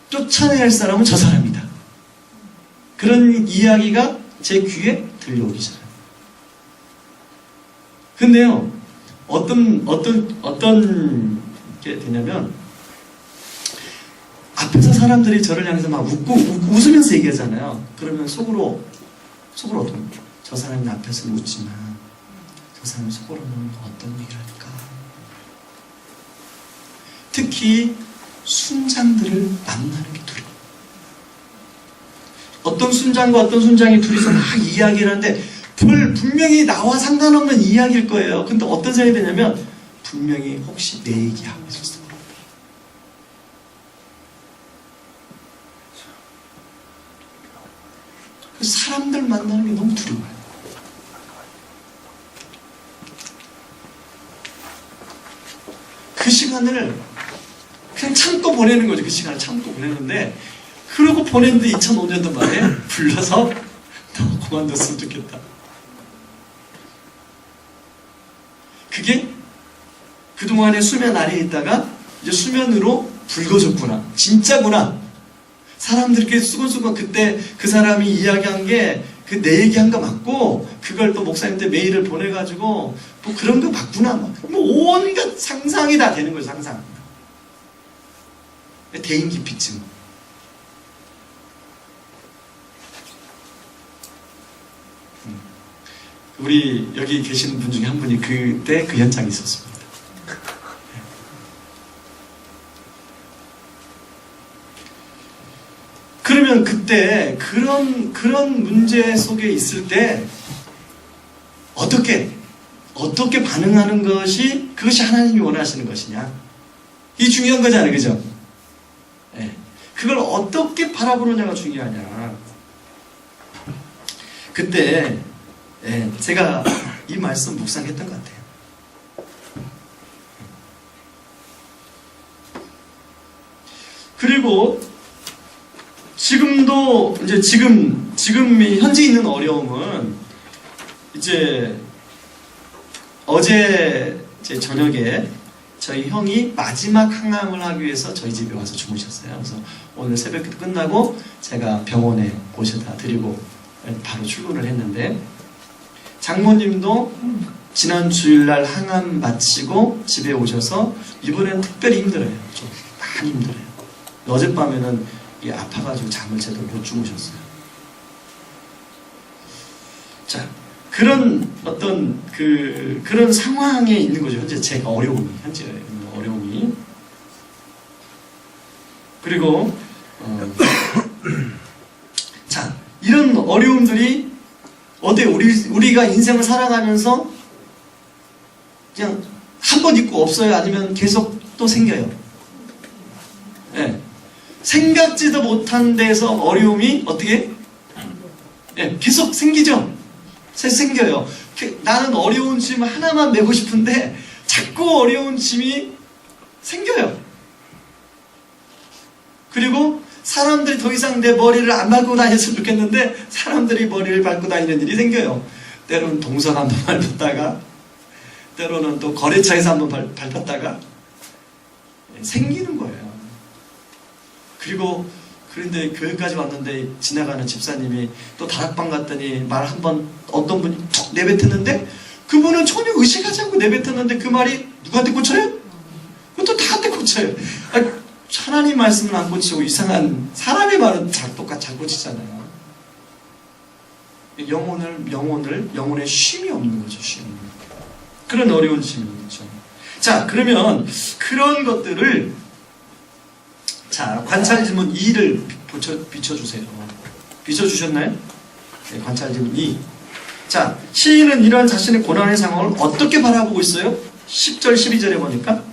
쫓아내야 할 사람은 저 사람이다. 그런 이야기가 제 귀에 들려오기 시작합니다. 근데요, 어떤 게 되냐면 앞에서 사람들이 저를 향해서 막 웃으면서 얘기하잖아요. 그러면 속으로 어떤 저 사람이 앞에서는 웃지만 저 사람이 속으로는 어떤 얘기를 할까? 특히 순장들을 만나는 게 두려워. 어떤 순장과 어떤 순장이 둘이서 막 이야기를 하는데 분명히 나와 상관없는 이야기일 거예요. 근데 어떤 생각이 드냐면 분명히 혹시 내 얘기하고 있었어. 사람들 만나는 게 너무 두려워요. 그 시간을 그냥 참고 보내는 거죠. 그 시간을 참고 보내는데 그러고 보냈는데 2005년도 말에 불러서 너 그만뒀으면 좋겠다. 그게 그동안에 수면 아래에 있다가 이제 수면으로 붉어졌구나. 진짜구나. 사람들께 수근수근 그때 그 사람이 이야기한 게 그 내 얘기한 거 맞고 그걸 또 목사님한테 메일을 보내가지고 뭐 그런 거 맞구나. 뭐 온갖 상상이 다 되는 거예요. 상상. 대인기피증. 우리 여기 계시는 분 중에 한 분이 그때 그 현장에 있었습니다. 그러면 그때 그런 문제 속에 있을 때 어떻게 반응하는 그것이 하나님이 원하시는 것이냐? 이 중요한 거잖아요, 그죠? 네. 그걸 어떻게 바라보느냐가 중요하냐? 그때 제가 이 말씀 묵상했던 것 같아요. 그리고 지금도 이제 지금 현재 있는 어려움은 이제 어제 제 저녁에 저희 형이 마지막 항암을 하기 위해서 저희 집에 와서 주무셨어요. 그래서 오늘 새벽 기도 끝나고 제가 병원에 모셔다 드리고 바로 출근을 했는데, 장모님도 지난 주일날 항암 마치고 집에 오셔서 이번에는 특별히 힘들어요. 좀 많이 힘들어요. 어젯밤에는 아파가지고 잠을 제대로 못 주무셨어요. 자, 그런 어떤 그런 상황에 있는 거죠. 현재 제가 현재 어려움이. 그리고 자, 이런 어려움들이 어때요? 우리가 인생을 살아가면서 그냥 한 번 있고 없어요? 아니면 계속 또 생겨요? 네. 생각지도 못한 데서 어려움이 어떻게? 네, 계속 생기죠? 생겨요. 나는 어려운 짐 하나만 메고 싶은데 자꾸 어려운 짐이 생겨요. 그리고 사람들이 더 이상 내 머리를 안 밟고 다녔으면 좋겠는데 사람들이 머리를 밟고 다니는 일이 생겨요. 때로는 동서가 한번 밟았다가, 때로는 또 거래처에서 한번 밟았다가 생기는 거예요. 그런데 교회까지 왔는데 지나가는 집사님이 또 다락방 갔더니 말 한번 어떤 분이 툭 내뱉었는데, 그분은 전혀 의식하지 않고 내뱉었는데 그 말이 누구한테 꽂혀요? 그것도 다한테 꽂혀요. 하나님 말씀은 안 꽂히고 이상한 사람의 말은 잘 꽂히잖아요. 영혼의 쉼이 없는 거죠. 쉼. 그런 어려운 짐이 있죠. 자, 그러면 그런 것들을, 자, 관찰 질문 2를 비춰주세요. 비춰주셨나요? 네, 관찰 질문 2. 자, 시인은 이러한 자신의 고난의 상황을 어떻게 바라보고 있어요? 10절, 12절에 보니까.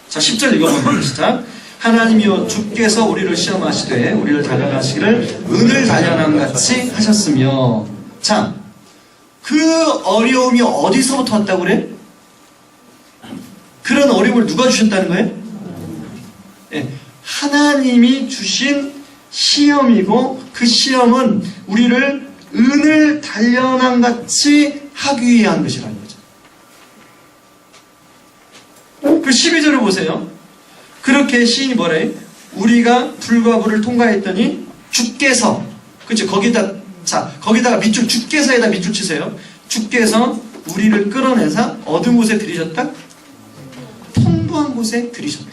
자, 10절 읽어보면 시작. 하나님이여 주께서 우리를 시험하시되 우리를 단련하시기를 은을 단련함 같이 하셨으며. 자, 그 어려움이 어디서부터 왔다고 그래? 그런 어려움을 누가 주셨다는 거예요? 네, 하나님이 주신 시험이고, 그 시험은 우리를 은을 단련함 같이 하기 위한 것이라는 거죠. 그 12절을 보세요. 그렇게 시인이 뭐래? 우리가 불과 불을 통과했더니 주께서, 그렇죠? 거기다가 밑줄, 주께서에다 밑줄 치세요. 주께서 우리를 끌어내서 어두운 곳에 들이셨다? 통보한 곳에 들이셨다.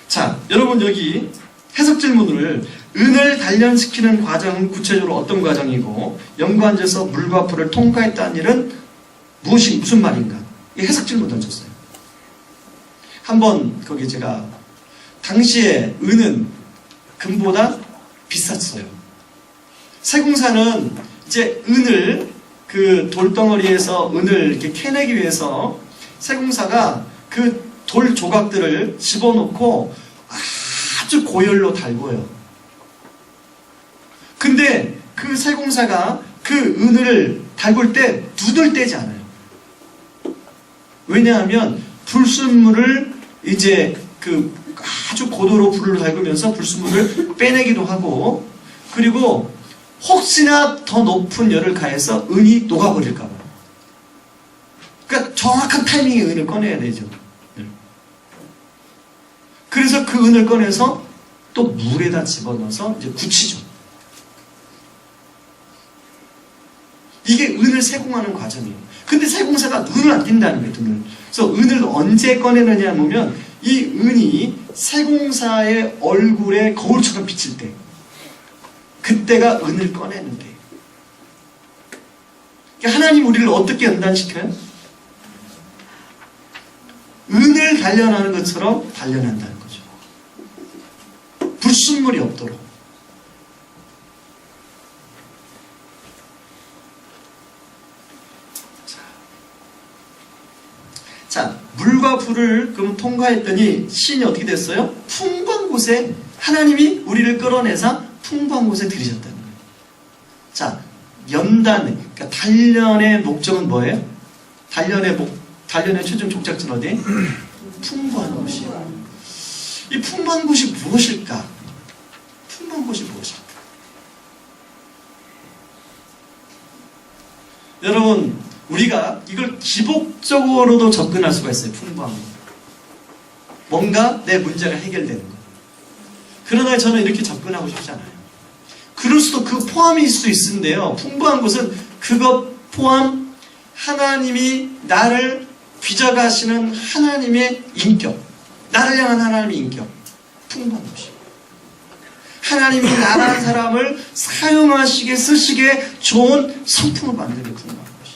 자, 여러분 여기 해석 질문을, 은을 단련시키는 과정은 구체적으로 어떤 과정이고, 연관져서 물과 불을 통과했다는 일은 무슨 말인가? 이 해석 질문 던졌어요. 한번 거기 제가, 당시에 은은 금보다 비쌌어요. 세공사는 이제 은을, 그 돌덩어리에서 은을 이렇게 캐내기 위해서 세공사가 그 돌 조각들을 집어넣고 아주 고열로 달궈요. 근데 그 세공사가 그 은을 달굴 때 눈을 떼지 않아요. 왜냐하면 불순물을 이제 그 아주 고도로 불을 달구면서 불순물을 빼내기도 하고, 그리고 혹시나 더 높은 열을 가해서 은이 녹아버릴까봐. 그러니까 정확한 타이밍에 은을 꺼내야 되죠. 그래서 그 은을 꺼내서 또 물에다 집어넣어서 이제 굳히죠. 이게 은을 세공하는 과정이에요. 근데 세공사가 눈을 안 띈다는 거예요, 눈을. 그래서 은을 언제 꺼내느냐 하면, 이 은이 세공사의 얼굴에 거울처럼 비칠 때, 그때가 은을 꺼내는 데. 하나님 우리를 어떻게 연단시켜요? 은을 단련하는 것처럼 단련한다는 거죠. 불순물이 없도록. 자, 물과 불을 그럼 통과했더니 시인이 어떻게 됐어요? 풍부한 곳에, 하나님이 우리를 끌어내서 풍부한 곳에 들이셨다는 거예요. 자, 그러니까 단련의 목적은 뭐예요? 단련의 최종 종착지는 어디? 풍부한 곳이에요. 이 풍부한 곳이 무엇일까? 풍부한 곳이 무엇일까? 여러분, 우리가 이걸 기복적으로도 접근할 수가 있어요. 풍부한 거. 뭔가 내 문제가 해결되는 거. 그러나 저는 이렇게 접근하고 싶지 않아요. 그럴 수도 그 포함일 수 있는데요. 풍부한 것은 그것 포함 하나님이 나를 빚어가시는 하나님의 인격, 나를 향한 하나님의 인격, 풍부한 것이. 하나님이 나라는 사람을 사용하시게 쓰시게 좋은 성품을 만드는 풍부한 것이.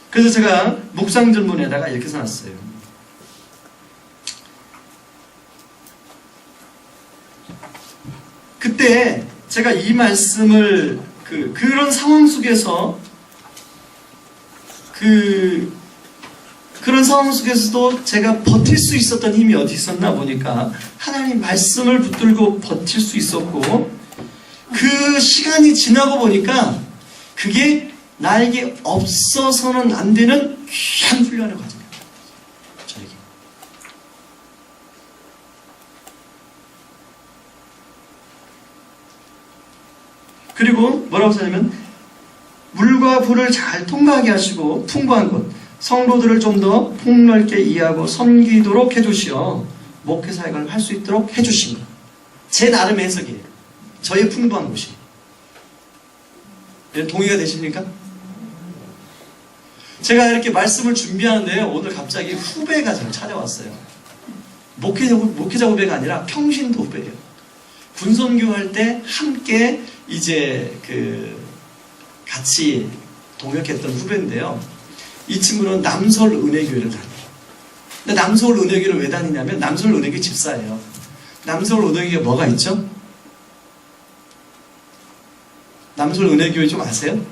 그래서 제가 묵상질문에다가 이렇게 써놨어요. 그때 제가 이 말씀을 그런 상황 속에서 그런 상황 속에서도 제가 버틸 수 있었던 힘이 어디 있었나 보니까 하나님 말씀을 붙들고 버틸 수 있었고, 그 시간이 지나고 보니까 그게 나에게 없어서는 안 되는 귀한 훈련의 과정이에요. 저에게. 그리고 뭐라고 써냐면, 물과 불을 잘 통과하게 하시고 풍부한 것, 성도들을 좀 더 폭넓게 이해하고 섬기도록 해주시어 목회 사역을 할 수 있도록 해주신 것. 제 나름의 해석이에요. 저의 풍부한 것이. 동의가 되십니까? 제가 이렇게 말씀을 준비하는데요, 오늘 갑자기 후배가 저를 찾아왔어요. 목회자 후배가 아니라 평신도 후배예요. 군선교 할 때 함께 이제 같이 동역했던 후배인데요. 이 친구는 남서울 은혜교회를 다녀요. 근데 남서울 은혜교회를 왜 다니냐면 남서울 은혜교회 집사예요. 남서울 은혜교회 뭐가 있죠? 남서울 은혜교회 좀 아세요?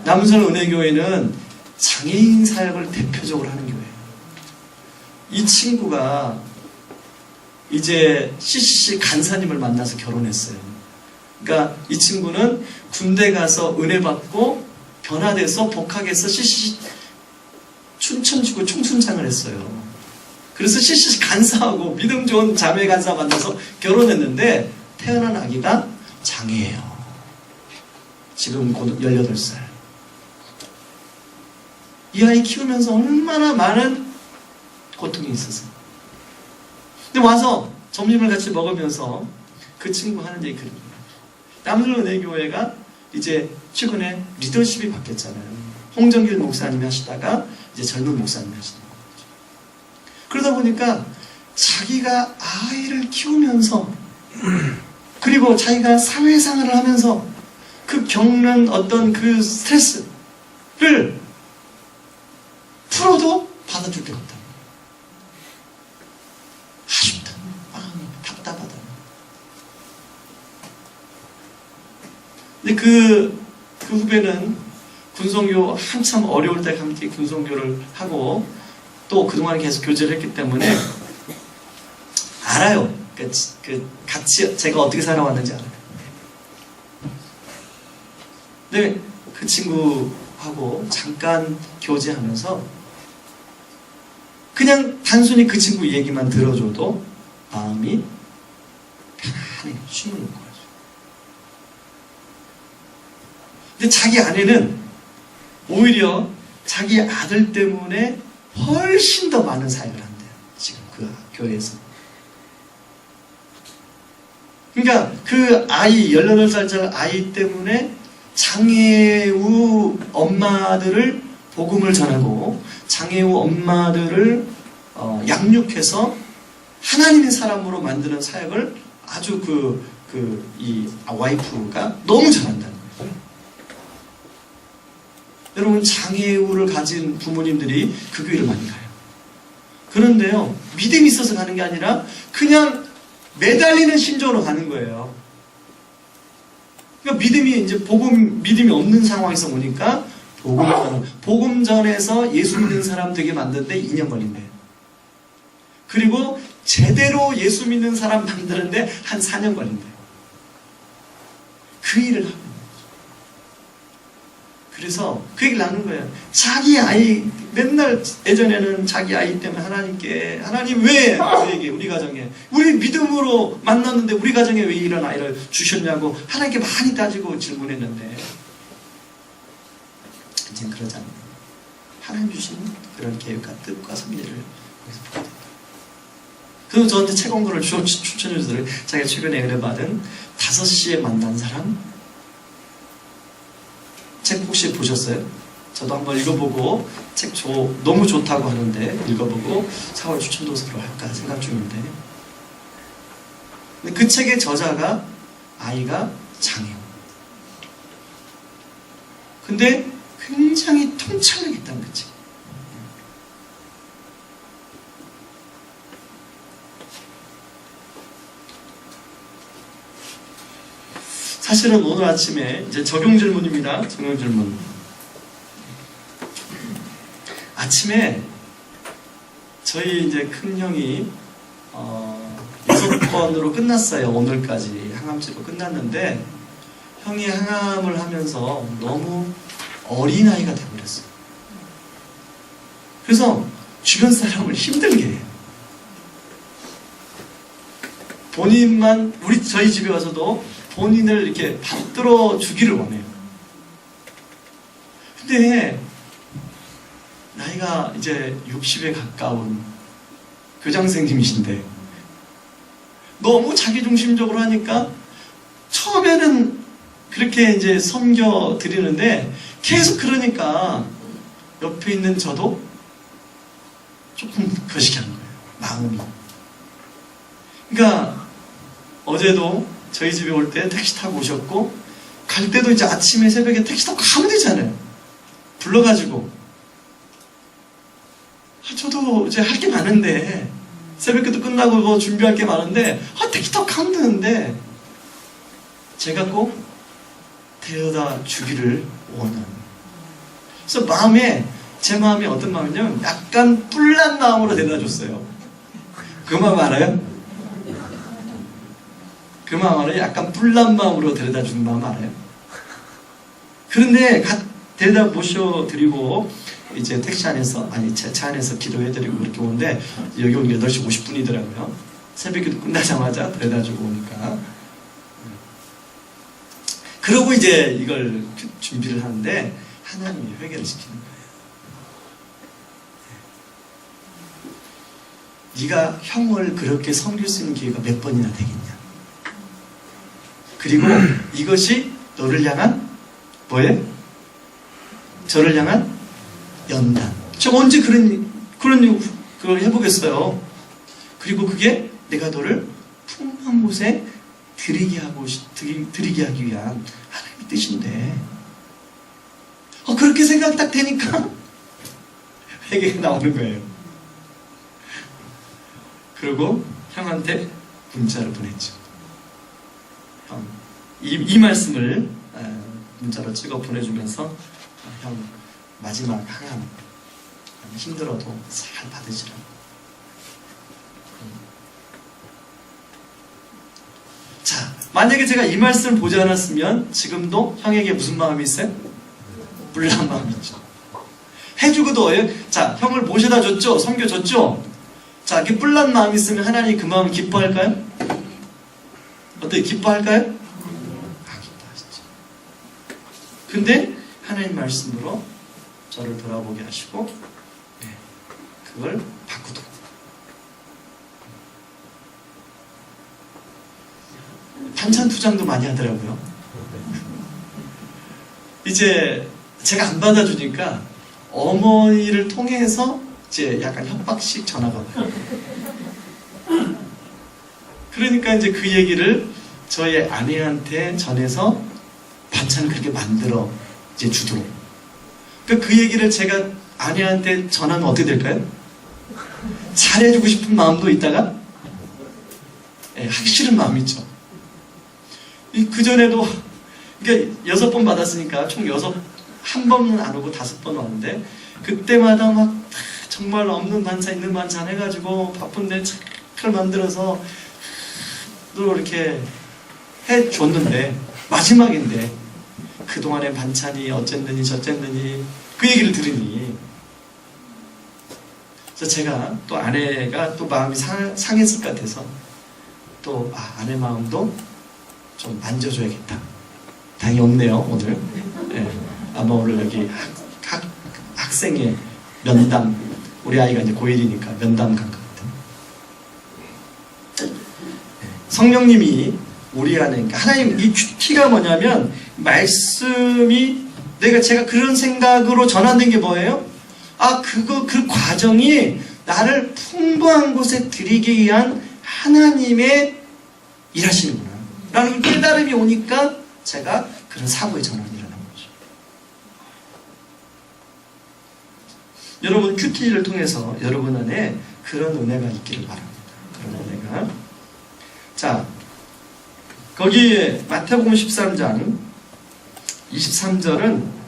남서울 은혜교회는 장애인 사역을 대표적으로 하는 교회예요. 이 친구가 이제 CCC 간사님을 만나서 결혼했어요. 그러니까 이 친구는 군대 가서 은혜 받고 변화돼서 복학해서 CCC 춘천지구 총순장을 했어요. 그래서 CCC 간사하고 믿음 좋은 자매 간사 만나서 결혼했는데 태어난 아기가 장애예요. 지금 곧 18살. 이 아이 키우면서 얼마나 많은 고통이 있었어요. 근데 와서 점심을 같이 먹으면서 그 친구 하는 얘기 그립니다. 남서울 은혜교회가 이제 최근에 리더십이 바뀌었잖아요. 홍정길 목사님이 하시다가 이제 젊은 목사님이 하시는 거죠. 그러다 보니까 자기가 아이를 키우면서 그리고 자기가 사회생활을 하면서 그 겪는 어떤 그 스트레스를 풀어도 받아줄 데가 없다. 아쉽다. 답답하다. 근데 그 후배는 군선교 한참 어려울 때 함께 군선교를 하고 또 그동안 계속 교제를 했기 때문에 알아요. 같이 제가 어떻게 살아왔는지 알아요. 근데 그 친구하고 잠깐 교제하면서 그냥 단순히 그 친구 얘기만 들어줘도 마음이 편안히 쉼을 놓고 가죠. 근데 자기 아내는 오히려 자기 아들 때문에 훨씬 더 많은 사역을 한대요. 지금 그 교회에서. 그러니까 그 아이, 18살짜리 아이 때문에 장애우 엄마들을 복음을 전하고 장애우 엄마들을 양육해서 하나님의 사람으로 만드는 사역을 아주 이 와이프가 너무 잘한다는 거예요. 여러분, 장애우를 가진 부모님들이 그 교회를 많이 가요. 그런데요, 믿음이 있어서 가는 게 아니라 그냥 매달리는 심정으로 가는 거예요. 그러니까 믿음이 없는 상황에서 오니까 복음 전에서 예수 믿는 사람 되게 만드는데 2년 걸린대요. 그리고 제대로 예수 믿는 사람 만드는데 한 4년 걸린대요. 그 일을 하고. 그래서 그 얘기를 나눈 거예요. 자기 아이 맨날 예전에는 자기 아이 때문에 하나님께 하나님 왜 우리에게 우리 가정에 우리 믿음으로 만났는데 우리 가정에 왜 이런 아이를 주셨냐고 하나님께 많이 따지고 질문했는데 이제 그러지 않아요. 하나님 주신 그런 계획과 뜻과 섭리를 거기서 보게 됩니다. 그리고 저한테 책 온 거를 추천해 주더라고요. 자기가 최근에 은혜 받은 5시에 만난 사람 책 혹시 보셨어요? 저도 한번 읽어보고 책 너무 좋다고 하는데 읽어보고 4월 추천도서로 할까 생각 중인데 근데 그 책의 저자가 아이가 장애요. 근데 굉장히 통찰력있다는 그 책. 사실은 오늘 아침에 이제 적용 질문입니다. 적용 질문. 아침에 저희 이제 큰 형이 6번으로 끝났어요. 오늘까지 항암치료 끝났는데 형이 항암을 하면서 너무 어린아이가 되어버렸어요. 그래서 주변 사람을 힘들게 해요. 본인만 저희 집에 와서도 본인을 이렇게 받들어 주기를 원해요. 근데 나이가 이제 60에 가까운 교장선생님이신데 너무 자기중심적으로 하니까 처음에는 그렇게 이제 섬겨 드리는데 계속 그러니까 옆에 있는 저도 조금 거시기한 거예요. 마음이. 그러니까 어제도 저희 집에 올 때 택시 타고 오셨고 갈 때도 이제 아침에 새벽에 택시 타고 가면 되잖아요. 불러가지고 저도 이제 할 게 많은데 새벽기도 끝나고 뭐 준비할 게 많은데 택시 타고 가면 되는데 제가 꼭 데려다 주기를 원하는. 그래서 제 마음이 어떤 마음이냐면 약간 뿔난 마음으로 데려다 줬어요. 그 마음 알아요? 그 마음 알아요? 약간 뿔난 마음으로 데려다 주는 마음 알아요? 그런데 데려다 모셔드리고 이제 택시 안에서 제 차 안에서 기도해드리고 이렇게 오는데 여기 오는 게 8시 50분이더라고요. 새벽기도 끝나자마자 데려다 주고 오니까 그러고 이제 이걸 준비를 하는데 하나님이 회개를 시키는 거예요. 네가 형을 그렇게 섬길 수 있는 기회가 몇 번이나 되겠냐. 그리고 이것이 너를 향한 뭐예요? 저를 향한 연단. 제가 언제 그런 걸 해보겠어요. 그리고 그게 내가 너를 풍성한 곳에 드리게 하기 위한 하나님의 뜻인데 그렇게 생각 딱 되니까 회개가 나오는 거예요. 그리고 형한테 문자를 보냈죠. 형, 이 말씀을 문자로 찍어 보내주면서 형 마지막 항암 힘들어도 잘 받으시라고. 자, 만약에 제가 이 말씀을 보지 않았으면 지금도 형에게 무슨 마음이 있어요? 불난 마음이 있죠. 해주고도 자, 형을 모셔다 줬죠? 섬겨줬죠? 자, 이렇게 뿔난 마음이 있으면 하나님 그 마음을 기뻐할까요? 어떻게 기뻐할까요? 기뻐하시죠. 근데 하나님 말씀으로 저를 돌아보게 하시고 그걸 바꾸도록. 반찬 투정도 많이 하더라고요. 이제 제가 안 받아주니까 어머니를 통해서 이제 약간 협박식 전화가 와요. 그러니까 이제 그 얘기를 저희 아내한테 전해서 반찬을 그렇게 만들어 이제 주도록. 그러니까 그 얘기를 제가 아내한테 전하면 어떻게 될까요? 잘해주고 싶은 마음도 있다가 하기 싫은 마음이 있죠. 그전에도 그러니까 6번 받았으니까 총 한 번은 안 오고 5번 왔는데 그때마다 막 정말 없는 반찬 있는 반찬 해가지고 바쁜데 잘 만들어서 또 이렇게 해줬는데 마지막인데 그동안의 반찬이 어쨌느니 저쨌느니 그 얘기를 들으니 그래서 제가 또 아내가 또 마음이 상했을 것 같아서 또 아내 마음도 좀 만져줘야겠다. 당연히 없네요 오늘. 네, 아마 오늘 여기 학생의 면담, 우리 아이가 이제 고1이니까 면담 간 것 같아요. 성령님이 우리 안에, 그러니까 하나님 이 큐티가 뭐냐면 말씀이 제가 그런 생각으로 전환된 게 뭐예요? 그 과정이 나를 풍부한 곳에 들이기 위한 하나님의 일하시는구나 라는 깨달음이 오니까 제가 그런 사고의 전환이 일어난 거죠. 여러분 큐티를 통해서 여러분 안에 그런 은혜가 있기를 바랍니다. 그런 은혜가. 자, 거기에 마태복음 13장 23절은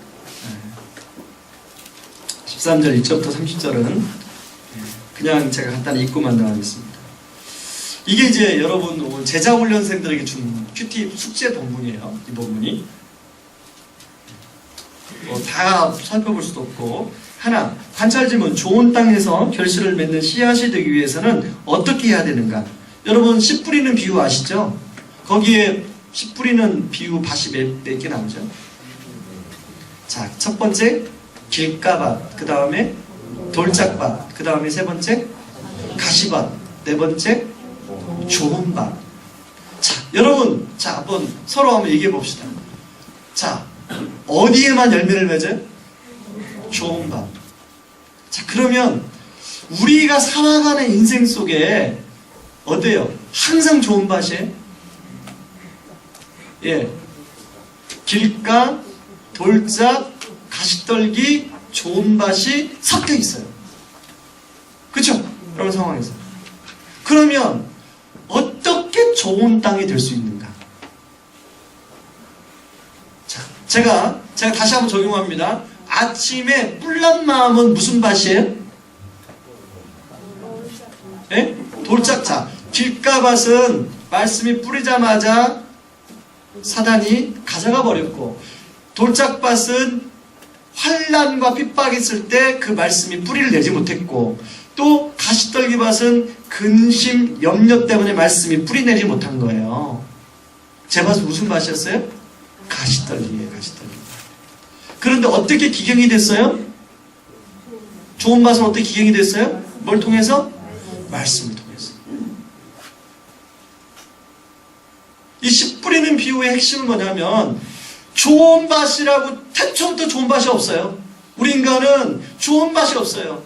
13절 1절부터 30절은 그냥 제가 간단히 읽고만 나가겠습니다. 이게 이제 여러분 제자훈련생들에게 준 큐티 숙제 본문이에요. 이 본문이 다 살펴볼 수도 없고, 하나 관찰 질문. 좋은 땅에서 결실을 맺는 씨앗이 되기 위해서는 어떻게 해야 되는가? 여러분 씨 뿌리는 비유 아시죠? 거기에 씨 뿌리는 비유 밭이 몇 개 나오죠? 자, 첫 번째 길가밭, 그 다음에 돌짝밭, 그 다음에 세 번째 가시밭, 네 번째 좋은 밭. 자, 여러분, 자, 한번 서로 한번 얘기해 봅시다. 자, 어디에만 열매를 맺어요? 좋은 밭. 자, 그러면 우리가 살아가는 인생 속에 어때요? 항상 좋은 밭이에요? 예. 길가, 돌짝, 가시떨기, 좋은 밭이 섞여 있어요. 그렇죠? 그런 상황에서. 그러면 어떻게 좋은 땅이 될 수 있는가? 자, 제가 다시 한번 적용합니다. 아침에 뿔난 마음은 무슨 밭이에요? 예? 돌짝. 자, 길가밭은 말씀이 뿌리자마자 사단이 가져가 버렸고, 돌짝밭은 환난과 핍박이 있을 때 그 말씀이 뿌리를 내지 못했고, 또 가시떨기밭은 근심, 염려 때문에 말씀이 뿌리 내지 못한 거예요. 제 밭은 무슨 밭이었어요? 가시떨기예요. 가시떨기. 그런데 어떻게 기경이 됐어요? 좋은 밭은 어떻게 기경이 됐어요? 뭘 통해서? 말씀을 통해서. 이 씨 뿌리는 비유의 핵심은 뭐냐면, 좋은 밭이라고 태초부터 좋은 밭이 없어요. 우리 인간은 좋은 밭이 없어요.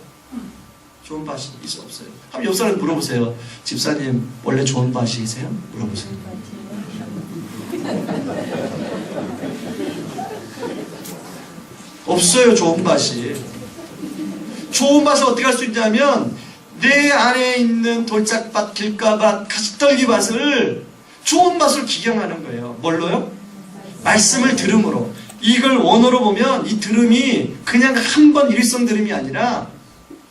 좋은 밭이 없어요. 한번 옆 사람 물어보세요. 집사님 원래 좋은 밭이세요? 물어보세요. 없어요. 좋은 밭이. 좋은 밭을 어떻게 할 수 있냐면, 내 안에 있는 돌짝밭, 길가밭, 가시떨기밭을 좋은 밭을 기경하는 거예요. 뭘로요? 말씀을 들음으로. 이걸 원어로 보면 이 들음이 그냥 한 번 일성 들음이 아니라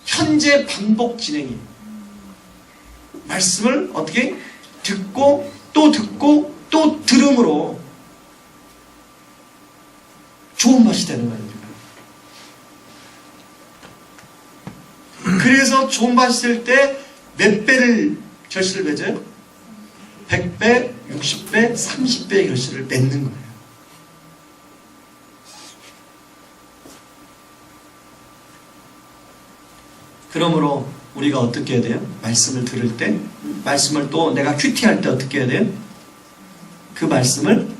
현재 반복 진행이에요. 말씀을 어떻게 듣고 또 들음으로 좋은 밭이 되는 거예요. 그래서 좋은 밭이 될 때 몇 배를 결실을 맺어요? 100배, 60배, 30배의 결실을 맺는 거예요. 그러므로 우리가 어떻게 해야 돼요? 말씀을 들을 때, 말씀을 또 내가 큐티할 때 어떻게 해야 돼요? 그 말씀을,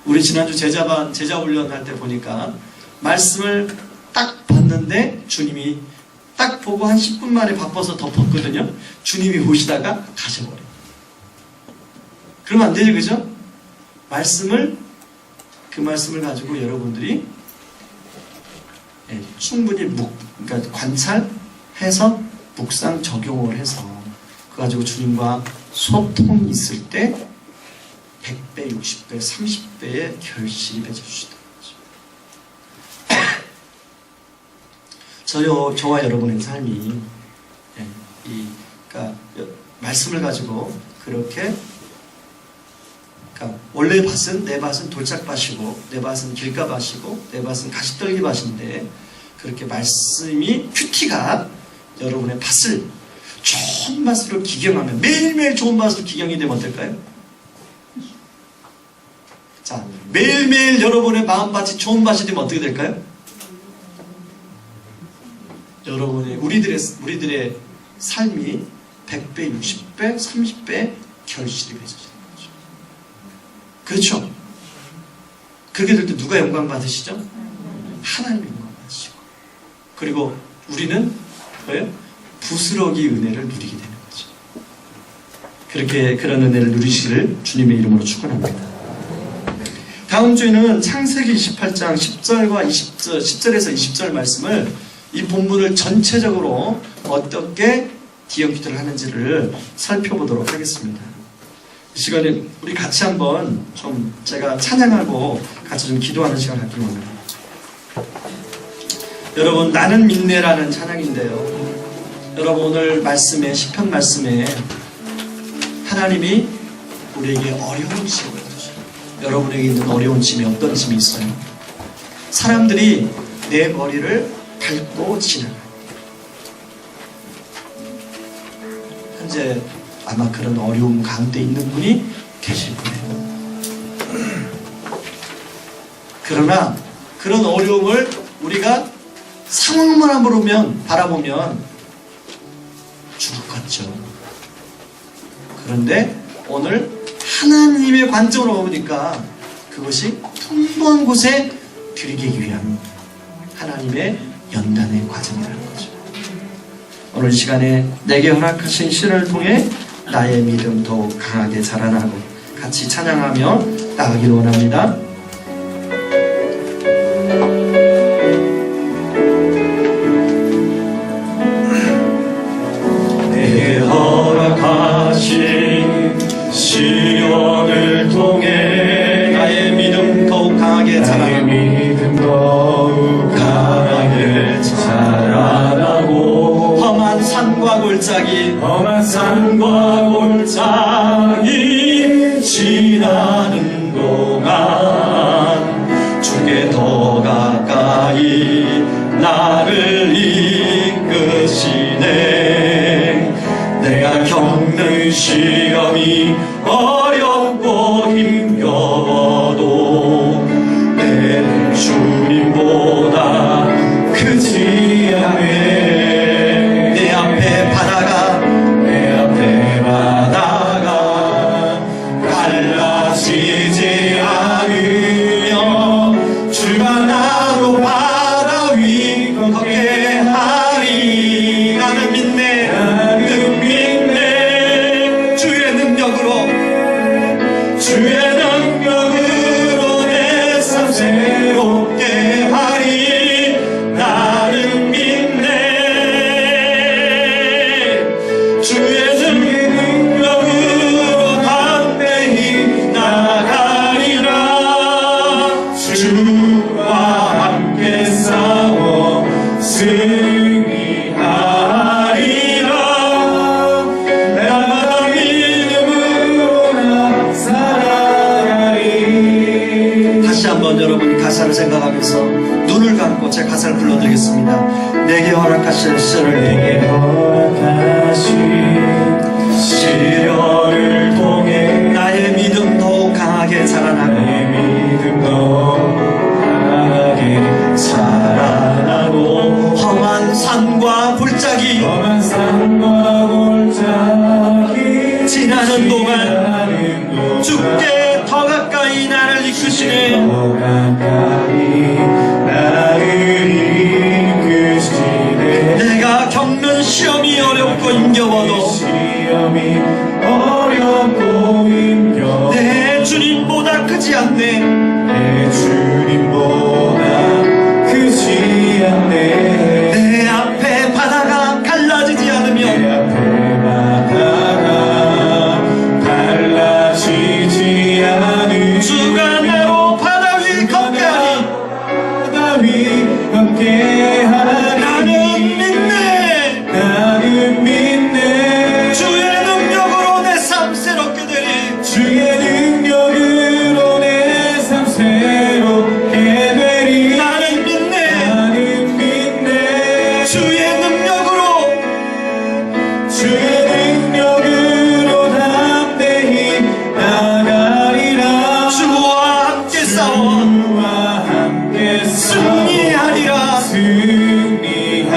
우리 지난주 제자 훈련할 때 보니까 말씀을 딱 봤는데 주님이 딱 보고 한 10분 만에 바빠서 덮었거든요. 주님이 오시다가 가셔버려요. 그러면 안 되죠, 그죠? 그 말씀을 가지고 여러분들이 충분히 그러니까 관찰해서 묵상 적용을 해서 그거 가지고 주님과 소통이 있을 때 100배, 60배, 30배의 결실이 맺어주시다. 저와 여러분의 삶이 그러니까 말씀을 가지고 그렇게, 그러니까 원래 밭은, 내 밭은 돌짝밭이고 내 밭은 길가밭이고 내 밭은 가시떨기밭인데, 그렇게 말씀이 큐티가 여러분의 밭을 좋은 밭으로 기경하면, 매일매일 좋은 밭으로 기경이 되면 어떨까요? 자, 매일매일 여러분의 마음밭이 좋은 밭이 되면 어떻게 될까요? 여러분의, 우리들의 삶이 100배, 60배, 30배 결실이 맺어지는 거죠. 그렇죠? 그렇게 될 때 누가 영광 받으시죠? 하나님이 영광 받으시고, 그리고 우리는 뭐예요? 부스러기 은혜를 누리게 되는 거죠. 그렇게 그런 은혜를 누리시기를 주님의 이름으로 축원합니다. 다음 주에는 창세기 28장 10절과 10절에서 20절 말씀을, 이 본문을 전체적으로 어떻게 기억기도를 하는지를 살펴보도록 하겠습니다. 이 시간에 우리 같이 한번 좀 제가 찬양하고 같이 좀 기도하는 시간을 갖기를 원합니다. 여러분, 나는 믿네라는 찬양인데요. 여러분, 오늘 말씀에, 시편 말씀에 하나님이 우리에게 어려운 짐을 주셔요. 여러분에게 있는 어려운 짐이 어떤 짐이 있어요? 사람들이 내 머리를 밟고 지나가요. 현재 아마 그런 어려움 가운데 있는 분이 계실 거예요. 그러나 그런 어려움을 우리가 상황만 바라보면 죽을 것 같죠. 그런데 오늘 하나님의 관점으로 보니까 그것이 풍부한 곳에 드리기 위한 하나님의 연단의 과정이라는 거죠. 오늘 시간에 내게 허락하신 시를 통해 나의 믿음 더욱 강하게 자라나고 같이 찬양하며 나가기를 원합니다. 내게 허락하신 시련을 통해 나의 믿음 더욱 강하게 자라나고, 험한 산과 골짜기 지나는 동안 주께 더 가까이 나를 이끄시네. 내가 겪는 시험이 어렵고 힘겨워도 내 주님보다 크지 않네. 내 앞에 바다가 갈라지지 않으며 주가 나로 바다 위 걷게 하리. 나는 믿네. 주의 능력으로 내 삶 새롭게 하리. 나는 믿네. 주의 능력으로 담대히 나가리라. 주와 함께 싸워 승리하리라. 날마다 믿음으로 나 살아가리. 다시 한번 여러분 가사를 생각하면서 눈을 감고 제 가사를 불러드리겠습니다. 내게 허락하신 시련을 통해 나의 믿음 더욱 강하게 자라나고 험한 산과 골짜기 지나는 동안 주께 더 가까이 나를 이끄시네. 내가 겪는 시험이 어렵고 힘겨워도 내 주님보다 크지 않네. 내 앞에 바다가 갈라지지 않으면 주가 나로 바다 위 걷게 하리. 나는 믿네. 주의 능력으로 내 삶 새롭게 되리. 주의 능력으로 담대히 나가리라. 주와 함께 싸워 주와 함께 승리하리라. 승리하리라.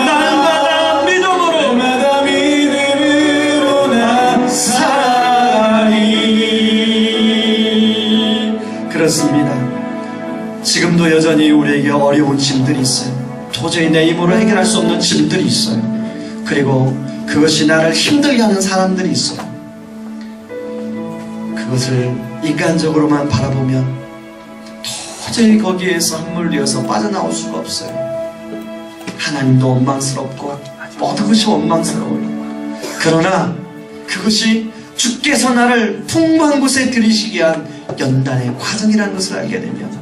날마다 믿음으로 날마다 믿음으로 나 살아가리. 그렇습니다. 지금도 여전히 우리에게 어려운 짐들이 있어요. 도저히 내 힘으로 해결할 수 없는 짐들이 있어요. 그리고 그것이 나를 힘들게 하는 사람들이 있어요. 그것을 인간적으로만 바라보면 도저히 거기에서 함몰되어서 빠져나올 수가 없어요. 하나님도 원망스럽고 모든 것이 원망스러워요. 그러나 그것이 주께서 나를 풍부한 곳에 들이시기 위한 연단의 과정이라는 것을 알게 되면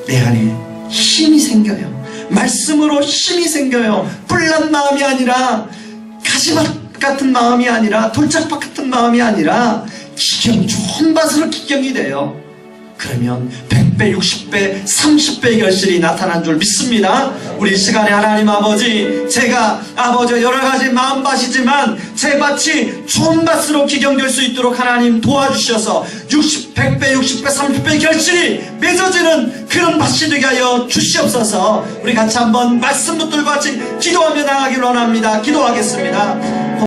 내 안에 힘이 생겨요. 말씀으로 힘이 생겨요. 뿔난 마음이 아니라 가시밭 같은 마음이 아니라 돌짝밭 같은 마음이 아니라 기경 좋은 밭으로 기경이 돼요. 그러면 100배, 60배, 30배의 결실이 나타난 줄 믿습니다. 우리 이 시간에 하나님 아버지, 제가 아버지 여러 가지 마음밭이지만 제 밭이 좋은 밭으로 기경될 수 있도록 하나님 도와주셔서 100배, 60배, 30배의 결실이 맺어지는 그런 밭이 되게 하여 주시옵소서. 우리 같이 한번 말씀 붙들고 같이 기도하며 나가기를 원합니다. 기도하겠습니다.